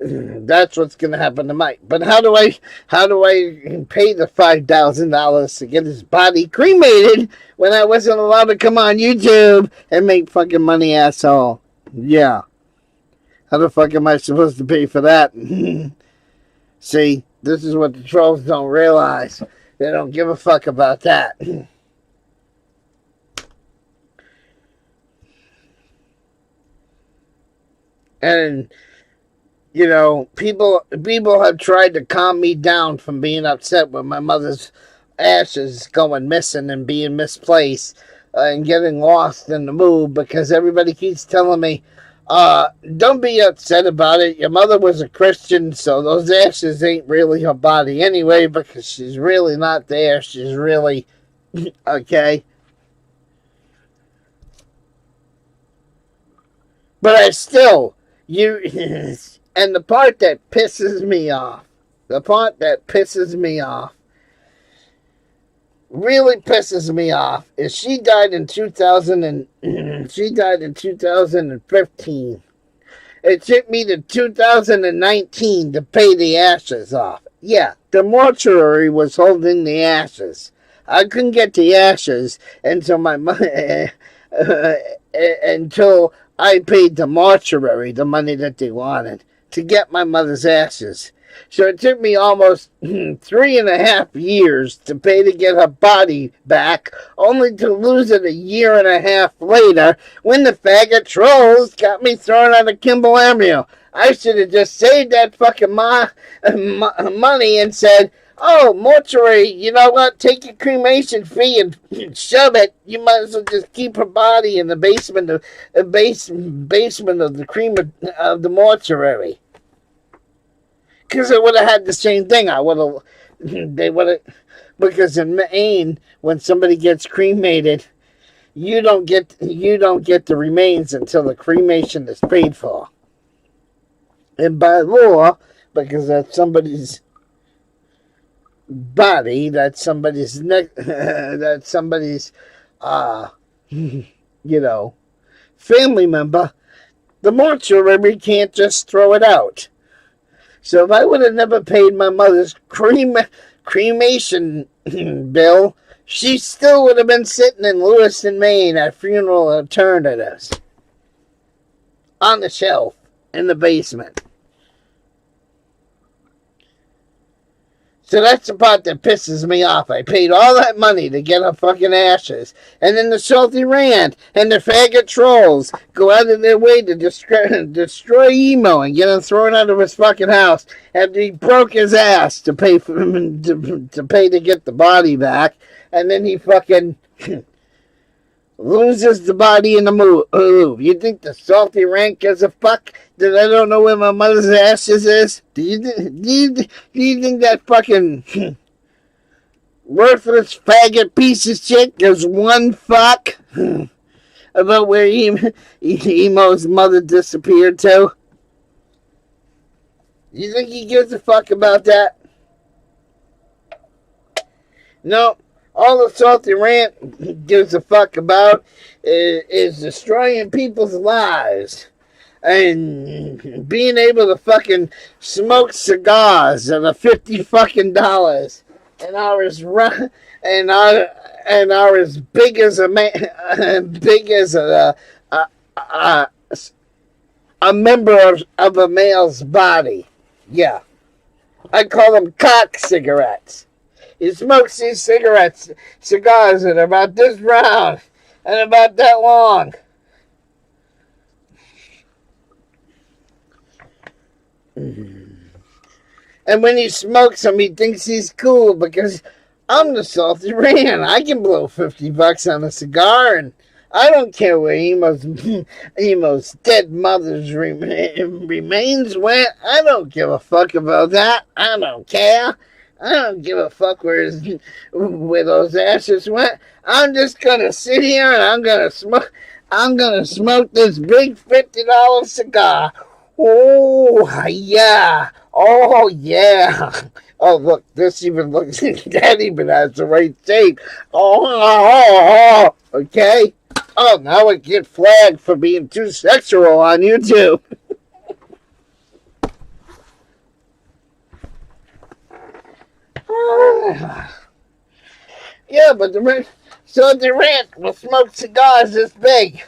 That's what's gonna happen to Mike. But how do I pay the $5,000 to get his body cremated when I wasn't allowed to come on YouTube and make fucking money, asshole? Yeah. How the fuck am I supposed to pay for that? See, this is what the trolls don't realize. They don't give a fuck about that. And you know, people have tried to calm me down from being upset with my mother's ashes going missing and being misplaced and getting lost in the move, because everybody keeps telling me, don't be upset about it. Your mother was a Christian, so those ashes ain't really her body anyway, because she's really not there. She's really okay. But I still, and the part that pisses me off, really pisses me off, is she died in 2015. It took me to 2019 to pay the ashes off. Yeah, the mortuary was holding the ashes. I couldn't get the ashes until until I paid the mortuary the money that they wanted to get my mother's ashes. So it took me almost 3.5 years to pay to get her body back, only to lose it 1.5 years later when the faggot trolls got me thrown out of Kimball Avenue. I should have just saved that fucking money and said, oh, mortuary, you know what? Take your cremation fee and shove it. You might as well just keep her body in the basement of the of the mortuary. Because it would have had the same thing. They would have, because in Maine, when somebody gets cremated, you don't get the remains until the cremation is paid for. And by law, because that's somebody's body, that's somebody's family member, the mortuary can't just throw it out. So if I would have never paid my mother's cremation bill, she still would have been sitting in Lewiston, Maine at funeral alternatives on the shelf in the basement. So that's the part that pisses me off. I paid all that money to get her fucking ashes. And then the salty rant and the faggot trolls go out of their way to destroy Emo and get him thrown out of his fucking house after he broke his ass to pay for him to pay to get the body back. And then he fucking loses the body in the move. You think the salty rank gives a fuck that I don't know where my mother's ashes is? Do you think that fucking worthless faggot piece of shit gives one fuck about where Emo's mother disappeared to? You think he gives a fuck about that? No. All the salty rant gives a fuck about is destroying people's lives and being able to fucking smoke cigars at a $50 fucking dollars and are as big as a man, big as a member of a male's body. Yeah, I call them cock cigarettes. He smokes these cigars that are about this round and about that long. And when he smokes them, he thinks he's cool because I'm the salty ran. I can blow $50 on a cigar, and I don't care where Emo's dead mother's remains went. I don't give a fuck about that. I don't care. I don't give a fuck where those ashes went. I'm just gonna sit here and I'm gonna smoke this big $50 cigar. Oh yeah. Oh yeah. Oh look, this even looks that even has the right shape. Oh, okay. Oh, now I get flagged for being too sexual on YouTube. Yeah, but the rant will smoke cigars this big.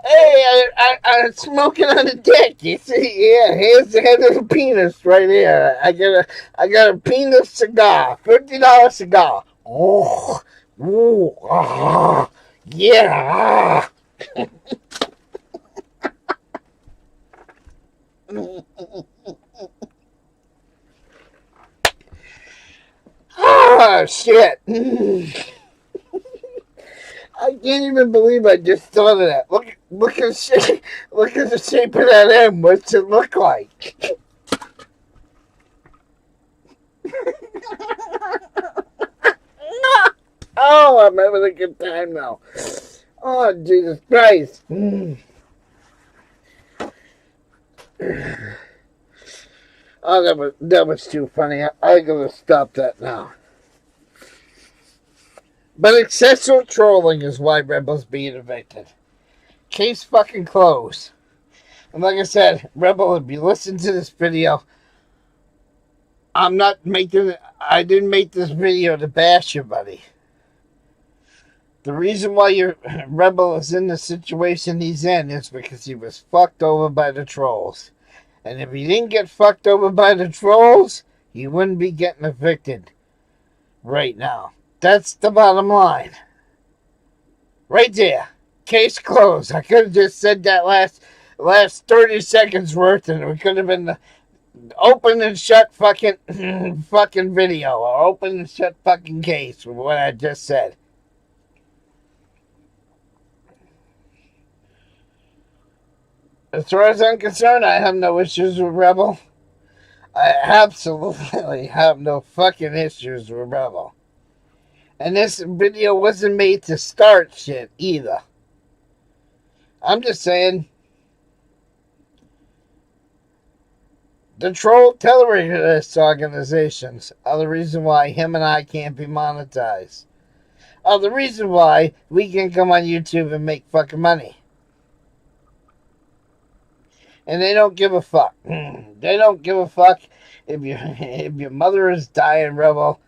Hey, I'm smoking on a dick. You see, yeah, here's the head of the penis right here. I got a penis cigar, $50 cigar. Oh, ooh, ah, yeah. Oh shit. I can't even believe I just thought of that. Look at look at the shape of that M. What's it look like? Oh, I'm having a good time now. Oh, Jesus Christ. Oh, that was too funny. I gotta stop that now. But excessive trolling is why Rebel's being evicted. Case fucking closed. And like I said, Reble, if you listen to this video, I didn't make this video to bash you, buddy. The reason why your Reble is in the situation he's in is because he was fucked over by the trolls. And if he didn't get fucked over by the trolls, he wouldn't be getting evicted right now. That's the bottom line. Right there. Case closed. I could have just said that last 30 seconds worth, and it could have been the open and shut fucking fucking video, or open and shut fucking case with what I just said. As far as I'm concerned, I have no issues with Reble. I absolutely have no fucking issues with Reble. And this video wasn't made to start shit either. I'm just saying, the troll terrorist organizations are the reason why him and I can't be monetized. Are the reason why we can come on YouTube and make fucking money. And they don't give a fuck. They don't give a fuck if your mother is dying, Reble.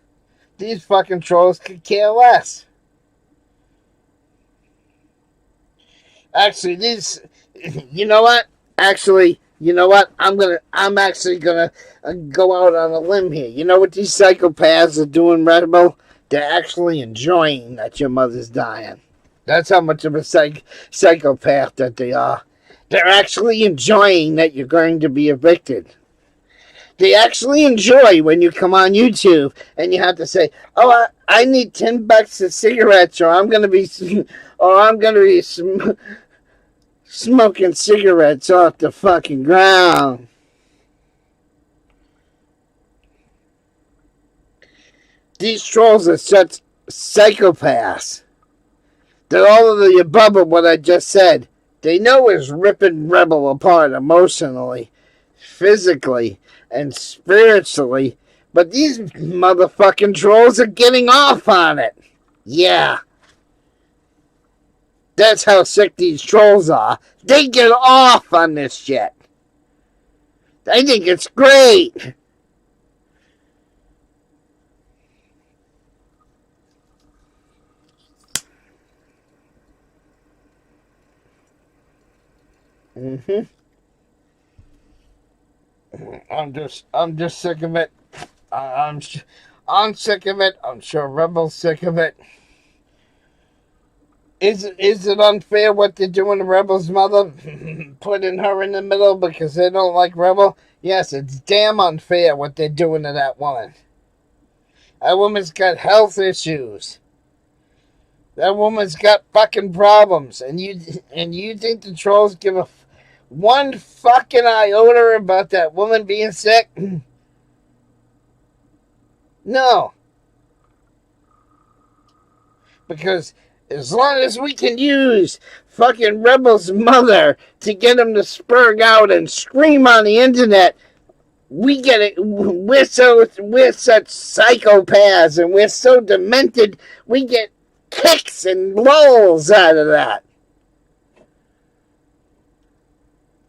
These fucking trolls could care less. Actually, you know what? Actually, you know what? I'm actually gonna go out on a limb here. You know what these psychopaths are doing, Reble? They're actually enjoying that your mother's dying. That's how much of a psychopath that they are. They're actually enjoying that you're going to be evicted. They actually enjoy when you come on YouTube and you have to say, "Oh, I need $10 of cigarettes, or I'm gonna be smoking cigarettes off the fucking ground." These trolls are such psychopaths that all of the above of what I just said, they know is ripping Reble apart emotionally, physically, and spiritually, but these motherfucking trolls are getting off on it. Yeah. That's how sick these trolls are. They get off on this shit. They think it's great. I'm just sick of it. I'm sick of it. I'm sure Rebel's sick of it. Is it unfair what they're doing to Rebel's mother? Putting her in the middle because they don't like Reble? Yes, it's damn unfair what they're doing to that woman. That woman's got health issues. That woman's got fucking problems. And you think the trolls give a one fucking iota about that woman being sick? No. Because as long as we can use fucking Rebel's mother to get him to spurg out and scream on the internet, we get it. We're such psychopaths and we're so demented, we get kicks and lulls out of that.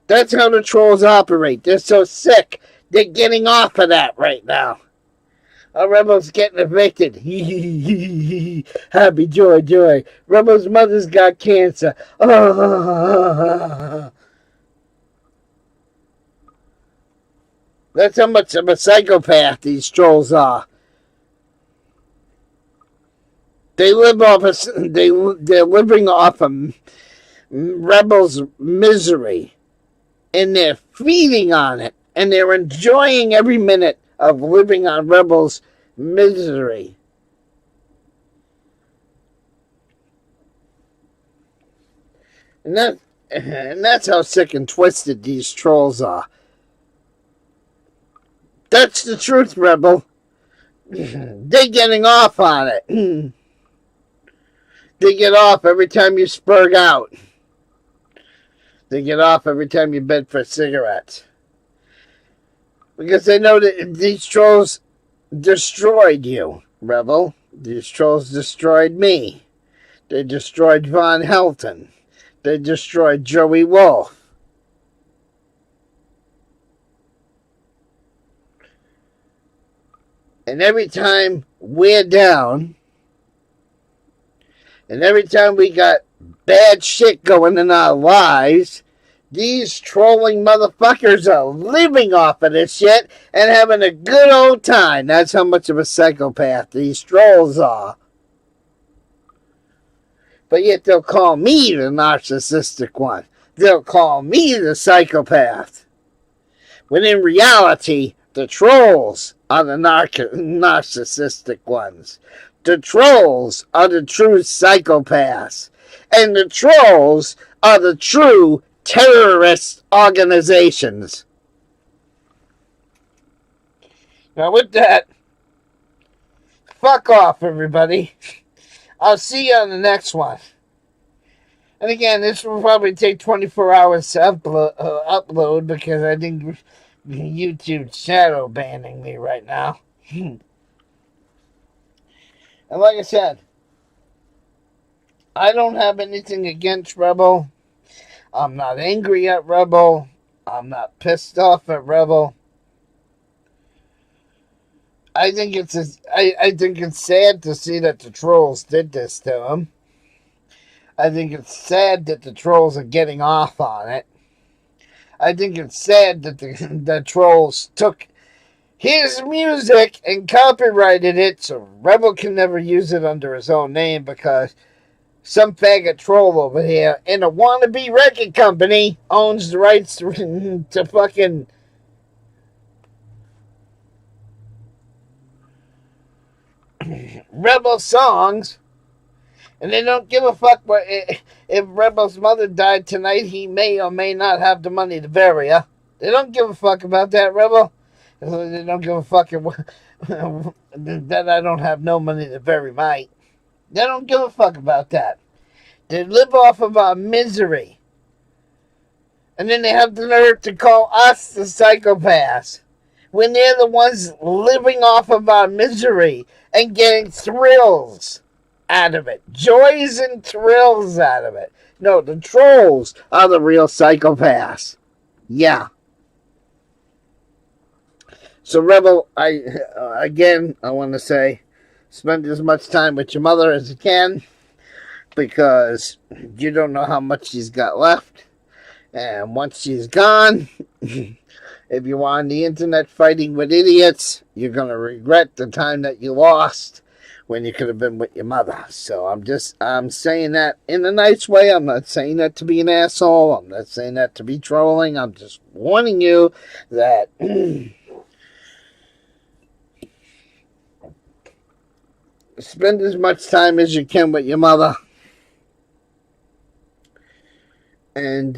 That's how the trolls operate. They're so sick. They're getting off of that right now. Our Rebel's getting evicted. Happy joy, joy. Rebel's mother's got cancer. That's how much of a psychopath these trolls are. They're living off of Rebel's misery, and they're feeding on it, and they're enjoying every minute of living on Rebel's misery. And that's how sick and twisted these trolls are. That's the truth, Rebel. They're getting off on it. They get off every time you spurg out. They get off every time you bid for cigarettes. Because they know that these trolls destroyed you, Rebel. These trolls destroyed me. They destroyed Von Helton. They destroyed Joey Wolf. And every time we're down, and every time we got bad shit going in our lives, these trolling motherfuckers are living off of this shit and having a good old time. That's how much of a psychopath these trolls are. But yet they'll call me the narcissistic one. They'll call me the psychopath. When in reality, the trolls are the narcissistic ones. The trolls are the true psychopaths. And the trolls are the true terrorist organizations. Now with that, fuck off, everybody. I'll see you on the next one. And again, this will probably take 24 hours to upload because I think YouTube's shadow banning me right now. And like I said, I don't have anything against Rebel. I'm not angry at Rebel. I'm not pissed off at Rebel. I think it's sad to see that the trolls did this to him. I think it's sad that the trolls are getting off on it. I think it's sad that the trolls took his music and copyrighted it so Rebel can never use it under his own name because some faggot troll over here in a wannabe record company owns the rights to fucking Rebel songs, and they don't give a fuck if Rebel's mother died tonight. He may or may not have the money to bury her. They don't give a fuck about that, Rebel. They don't give a fuck that I don't have no money to bury Mike. They don't give a fuck about that. They live off of our misery. And then they have the nerve to call us the psychopaths when they're the ones living off of our misery and getting thrills out of it. Joys and thrills out of it. No, the trolls are the real psychopaths. Yeah. So, Rebel, I want to say, spend as much time with your mother as you can, because you don't know how much she's got left. And once she's gone, if you're on the internet fighting with idiots, you're going to regret the time that you lost when you could have been with your mother. So I'm saying that in a nice way. I'm not saying that to be an asshole. I'm not saying that to be trolling. I'm just warning you that spend as much time as you can with your mother. And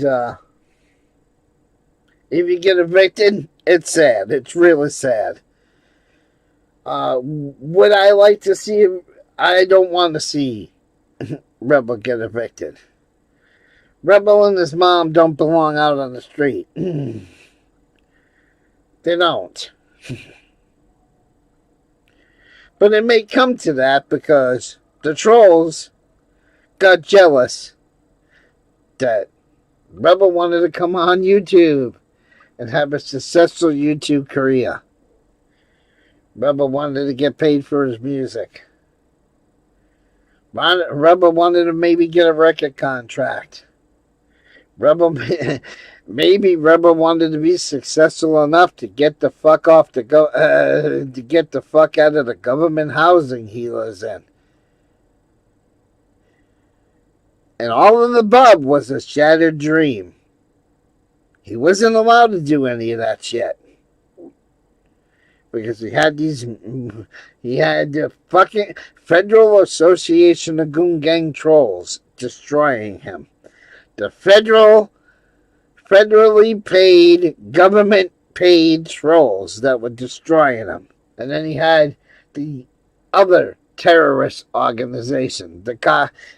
if you get evicted, it's sad. It's really sad. Would I like to see him? I don't want to see Rebel get evicted. Rebel and his mom don't belong out on the street. They don't. But it may come to that because the trolls got jealous that Rebel wanted to come on YouTube and have a successful YouTube career. Reble wanted to get paid for his music. Reble wanted to maybe get a record contract. Reble, maybe Reble wanted to be successful enough to get the fuck to get the fuck out of the government housing he lives in. And all of the above was a shattered dream. He wasn't allowed to do any of that shit. Because he had the fucking Federal Association of Goon Gang Trolls destroying him. The federally paid, government paid trolls that were destroying him. And then he had the other terrorist organization, the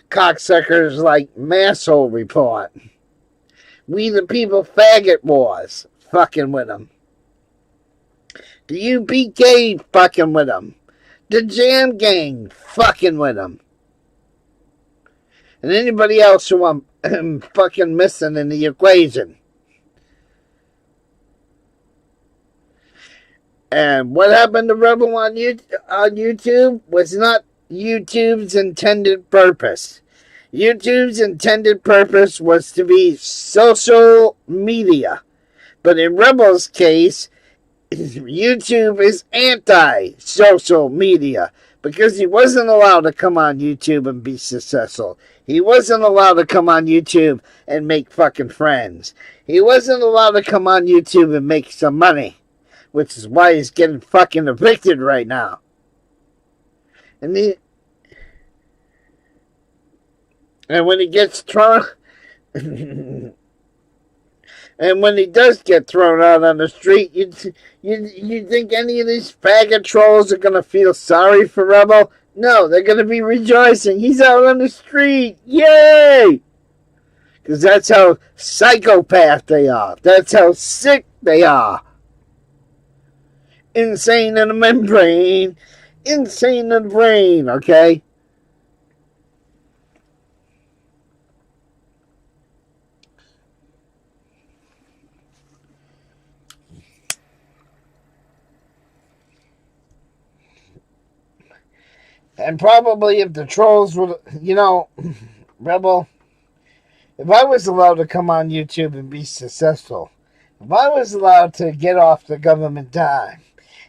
cocksuckers like Masshole Report. We the People Faggot Wars, fucking with him. The UPK fucking with him. The Jam Gang fucking with him. And anybody else who I'm fucking missing in the equation. And what happened to Reble on YouTube was not YouTube's intended purpose. YouTube's intended purpose was to be social media. But in Reble's case, YouTube is anti-social media because he wasn't allowed to come on YouTube and be successful. He wasn't allowed to come on YouTube and make fucking friends. He wasn't allowed to come on YouTube and make some money, which is why he's getting fucking evicted right now. And when he gets thrown... And when he does get thrown out on the street, you think any of these faggot trolls are going to feel sorry for Reble? No, they're going to be rejoicing. He's out on the street. Yay! Because that's how psychopath they are. That's how sick they are. Insane in the membrane. Insane in the brain, okay? And probably if the trolls would, Reble, if I was allowed to come on YouTube and be successful, if I was allowed to get off the government dime,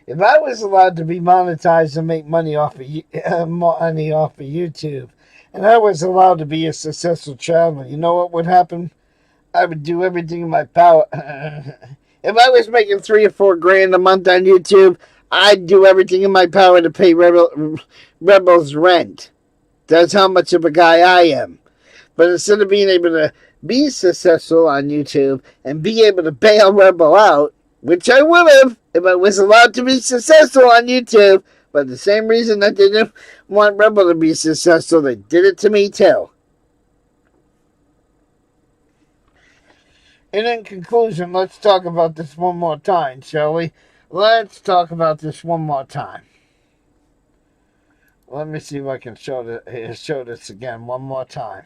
if I was allowed to be monetized and make money off of YouTube, and I was allowed to be a successful traveler, you know what would happen? I would do everything in my power. If I was making $3 or $4 grand a month on YouTube, I'd do everything in my power to pay Reble's rent. That's how much of a guy I am. But instead of being able to be successful on YouTube and be able to bail Reble out, which I would have if I was allowed to be successful on YouTube, but the same reason that they didn't want Reble to be successful, they did it to me too. And in conclusion, let's talk about this one more time, shall we? Let's talk about this one more time. Let me see if I can show this again one more time.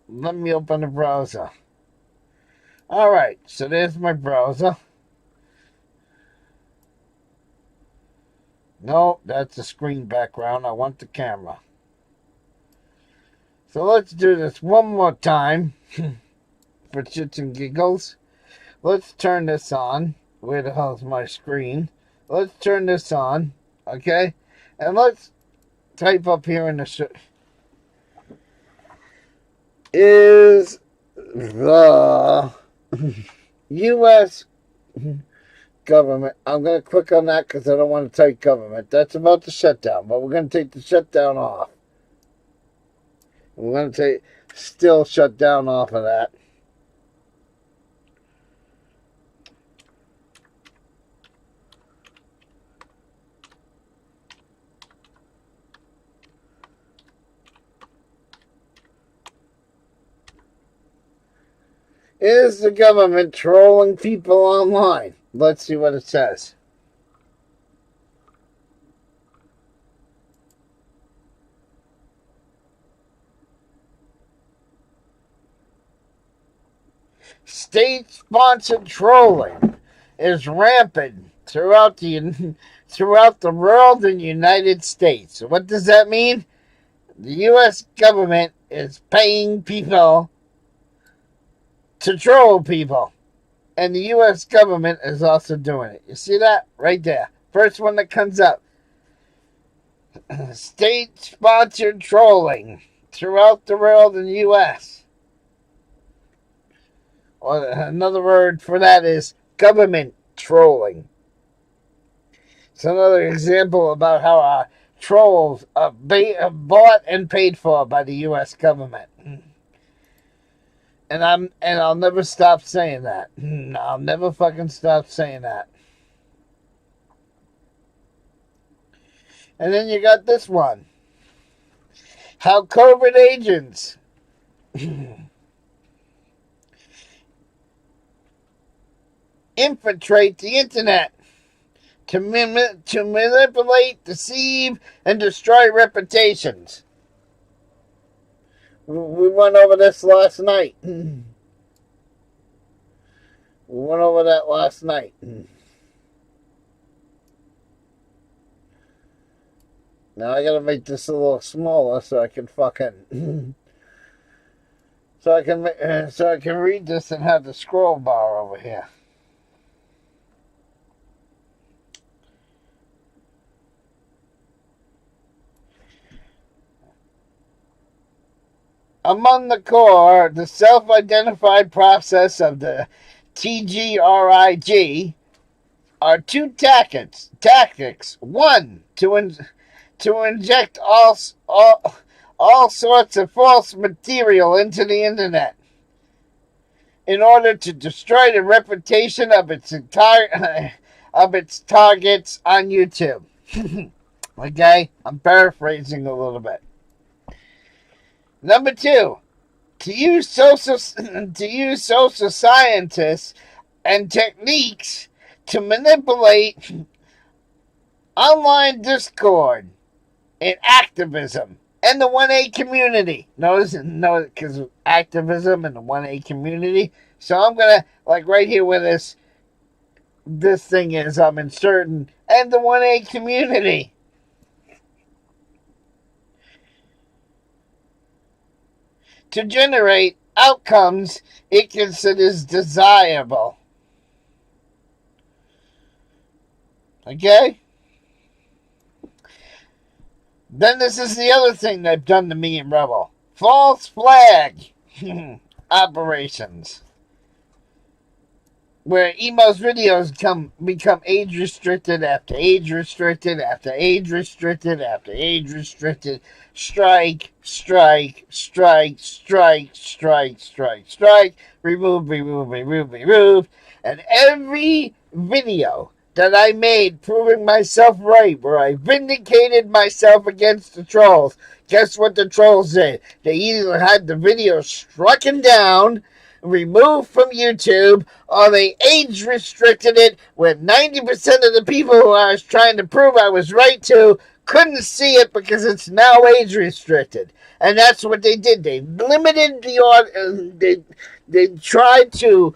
Let me open the browser. Alright, so there's my browser. No, that's the screen background. I want the camera. So let's do this one more time. For shits and giggles. Let's turn this on. Where the hell's my screen? Let's turn this on. Okay? And let's type up here in the is the U.S. government. I'm going to click on that because I don't want to type government. That's about the shutdown. But we're going to take the shutdown off. We're going to still shut down off of that. Is the government trolling people online? Let's see what it says. State-sponsored trolling is rampant throughout the world and United States. So what does that mean? The U.S. government is paying people to troll people. And the U.S. government is also doing it. You see that? Right there. First one that comes up. State-sponsored trolling throughout the world in the U.S. Or another word for that is government trolling. It's another example about how trolls are bought and paid for by the U.S. government. And I'll never stop saying that. I'll never fucking stop saying that. And then you got this one. How COVID agents infiltrate the internet to manipulate, deceive, and destroy reputations. We went over this last night. We went over that last night. Now I gotta make this a little smaller so I can fucking so I can read this and have the scroll bar over here. Among the core, the self-identified process of the TGRIG are two tactics. One, to inject all sorts of false material into the internet in order to destroy the reputation of its targets on YouTube. Okay, I'm paraphrasing a little bit. Number two, to use social scientists and techniques to manipulate online discord and activism and the 1A community. Notice, because activism and the 1A community. So I'm gonna, like right here where this thing is, I'm inserting and the 1A community. To generate outcomes it considers desirable. Okay? Then this is the other thing they've done to me in Reble. False flag operations. Where Emo's videos become age restricted after age restricted after age restricted after age restricted. Strike. Remove. And every video that I made proving myself right, where I vindicated myself against the trolls, guess what the trolls did? They either had the video strucken down, removed from YouTube, or they age restricted it, where 90% of the people who I was trying to prove I was right to couldn't see it because it's now age restricted. And that's what they did. They limited the they tried to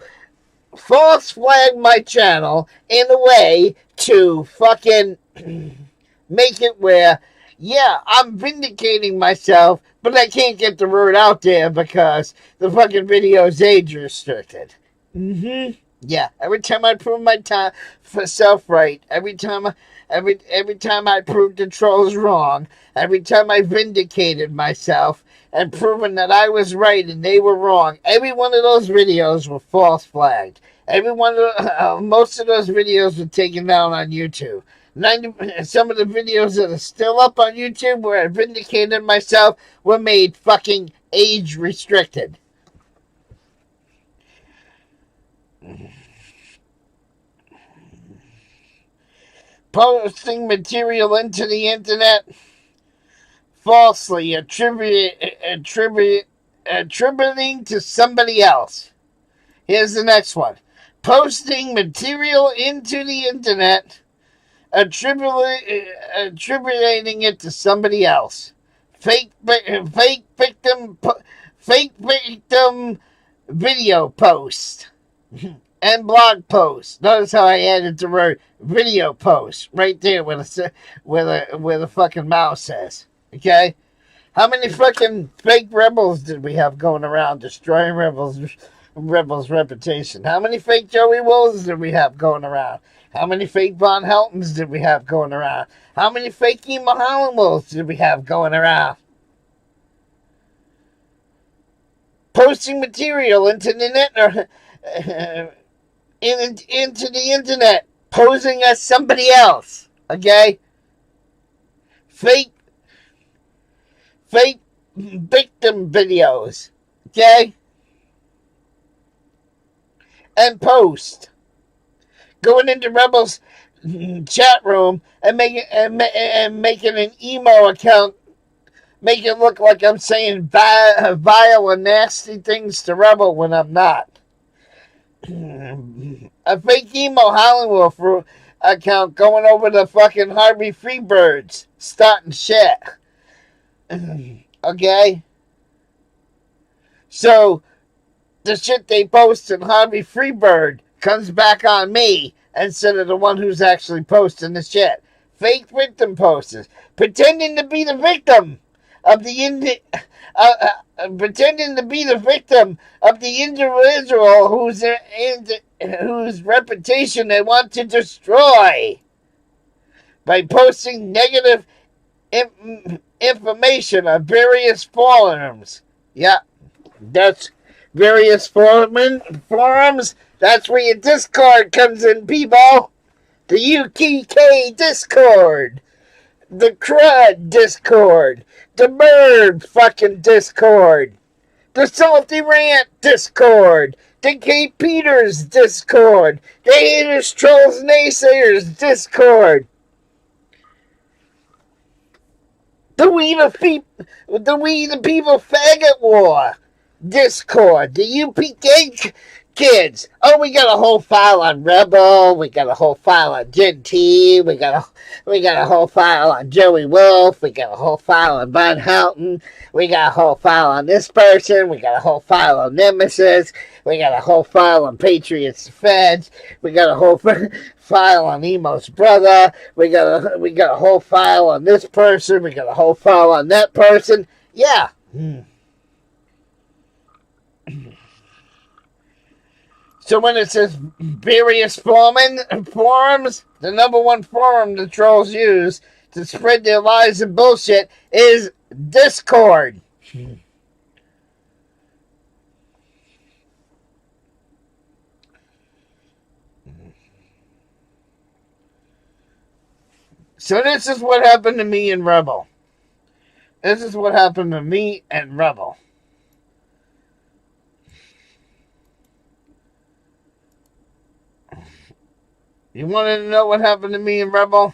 false flag my channel in a way to fucking make it where, yeah, I'm vindicating myself, but I can't get the word out there because the fucking video is age restricted. Yeah, every time I prove my self right, every time I proved the trolls wrong, every time I vindicated myself and proven that I was right and they were wrong, every one of those videos were false flagged. Most of those videos were taken down on YouTube. Some of the videos that are still up on YouTube where I vindicated myself were made fucking age restricted. Posting material into the internet falsely attributing to somebody else. Here's the next one. Posting material into the internet attributing it to somebody else. Fake victim video post and blog post. Notice how I added the word video post right there where the fucking mouse is. Okay? How many fucking fake rebels did we have going around destroying rebels' reputation? How many fake Joey Wills did we have going around? How many fake Von Heltons did we have going around? How many fake Emo Hollandwolves did we have going around? Posting material into the net into the internet, posing as somebody else. Okay? Fake victim videos. Okay? And post. Going into Rebel's chat room and making an emo account, make it look like I'm saying vile and nasty things to Rebel when I'm not. A fake emo Hollywood account going over the fucking Harvey Freebirds, starting shit. Okay? So, the shit they post in Harvey Freebird comes back on me instead of the one who's actually posting the shit. Fake victim posters. Pretending to be the victim of the pretending to be the victim of the individual whose reputation they want to destroy by posting negative information on various forums. Yeah, that's various forums. That's where your Discord comes in, people. The UKK Discord. The Crud Discord. The Bird fucking Discord. The Salty Rant Discord. The K. Peters Discord. The Haters, Trolls, Naysayers Discord. The We the People Faggot War Discord. The UPK Kids. Oh, we got a whole file on Reble. We got a whole file on Getiing. We got a whole file on Joey Wolf. We got a whole file on Von Helton. We got a whole file on this person. We got a whole file on Nemesis. We got a whole file on Patriots Defense. We got a whole file on Emo's brother. We got a whole file on this person. We got a whole file on that person. Yeah. So when it says various forums, the number one forum the trolls use to spread their lies and bullshit is Discord. So this is what happened to me and Reble. This is what happened to me and Reble. You wanted to know what happened to me and Reble?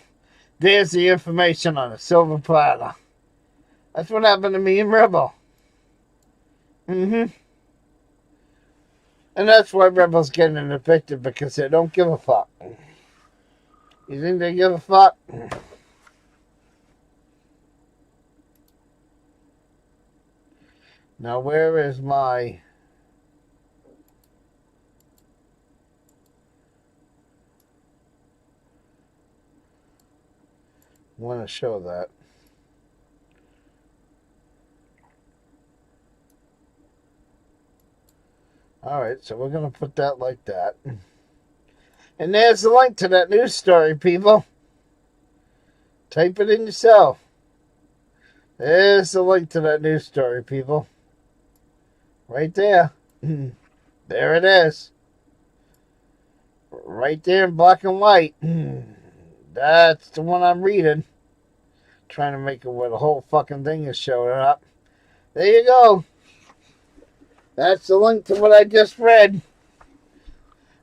There's the information on a silver platter. That's what happened to me and Reble. And that's why Rebel's getting evicted, because they don't give a fuck. You think they give a fuck? Now where is my... I want to show that. Alright, so we're going to put that like that. And there's the link to that news story, people. Type it in yourself. There's the link to that news story, people. Right there. There it is. Right there in black and white. That's the one I'm reading. Trying to make it where the whole fucking thing is showing up. There you go. That's the link to what I just read.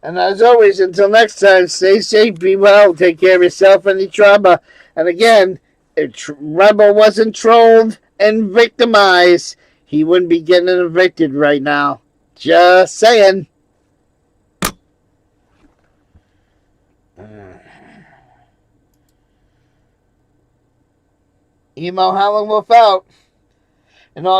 And as always, until next time, stay safe, be well, take care of yourself and each other. And again, if Reble wasn't trolled and victimized, he wouldn't be getting evicted right now. Just saying. Emo Howling Wolf out. And all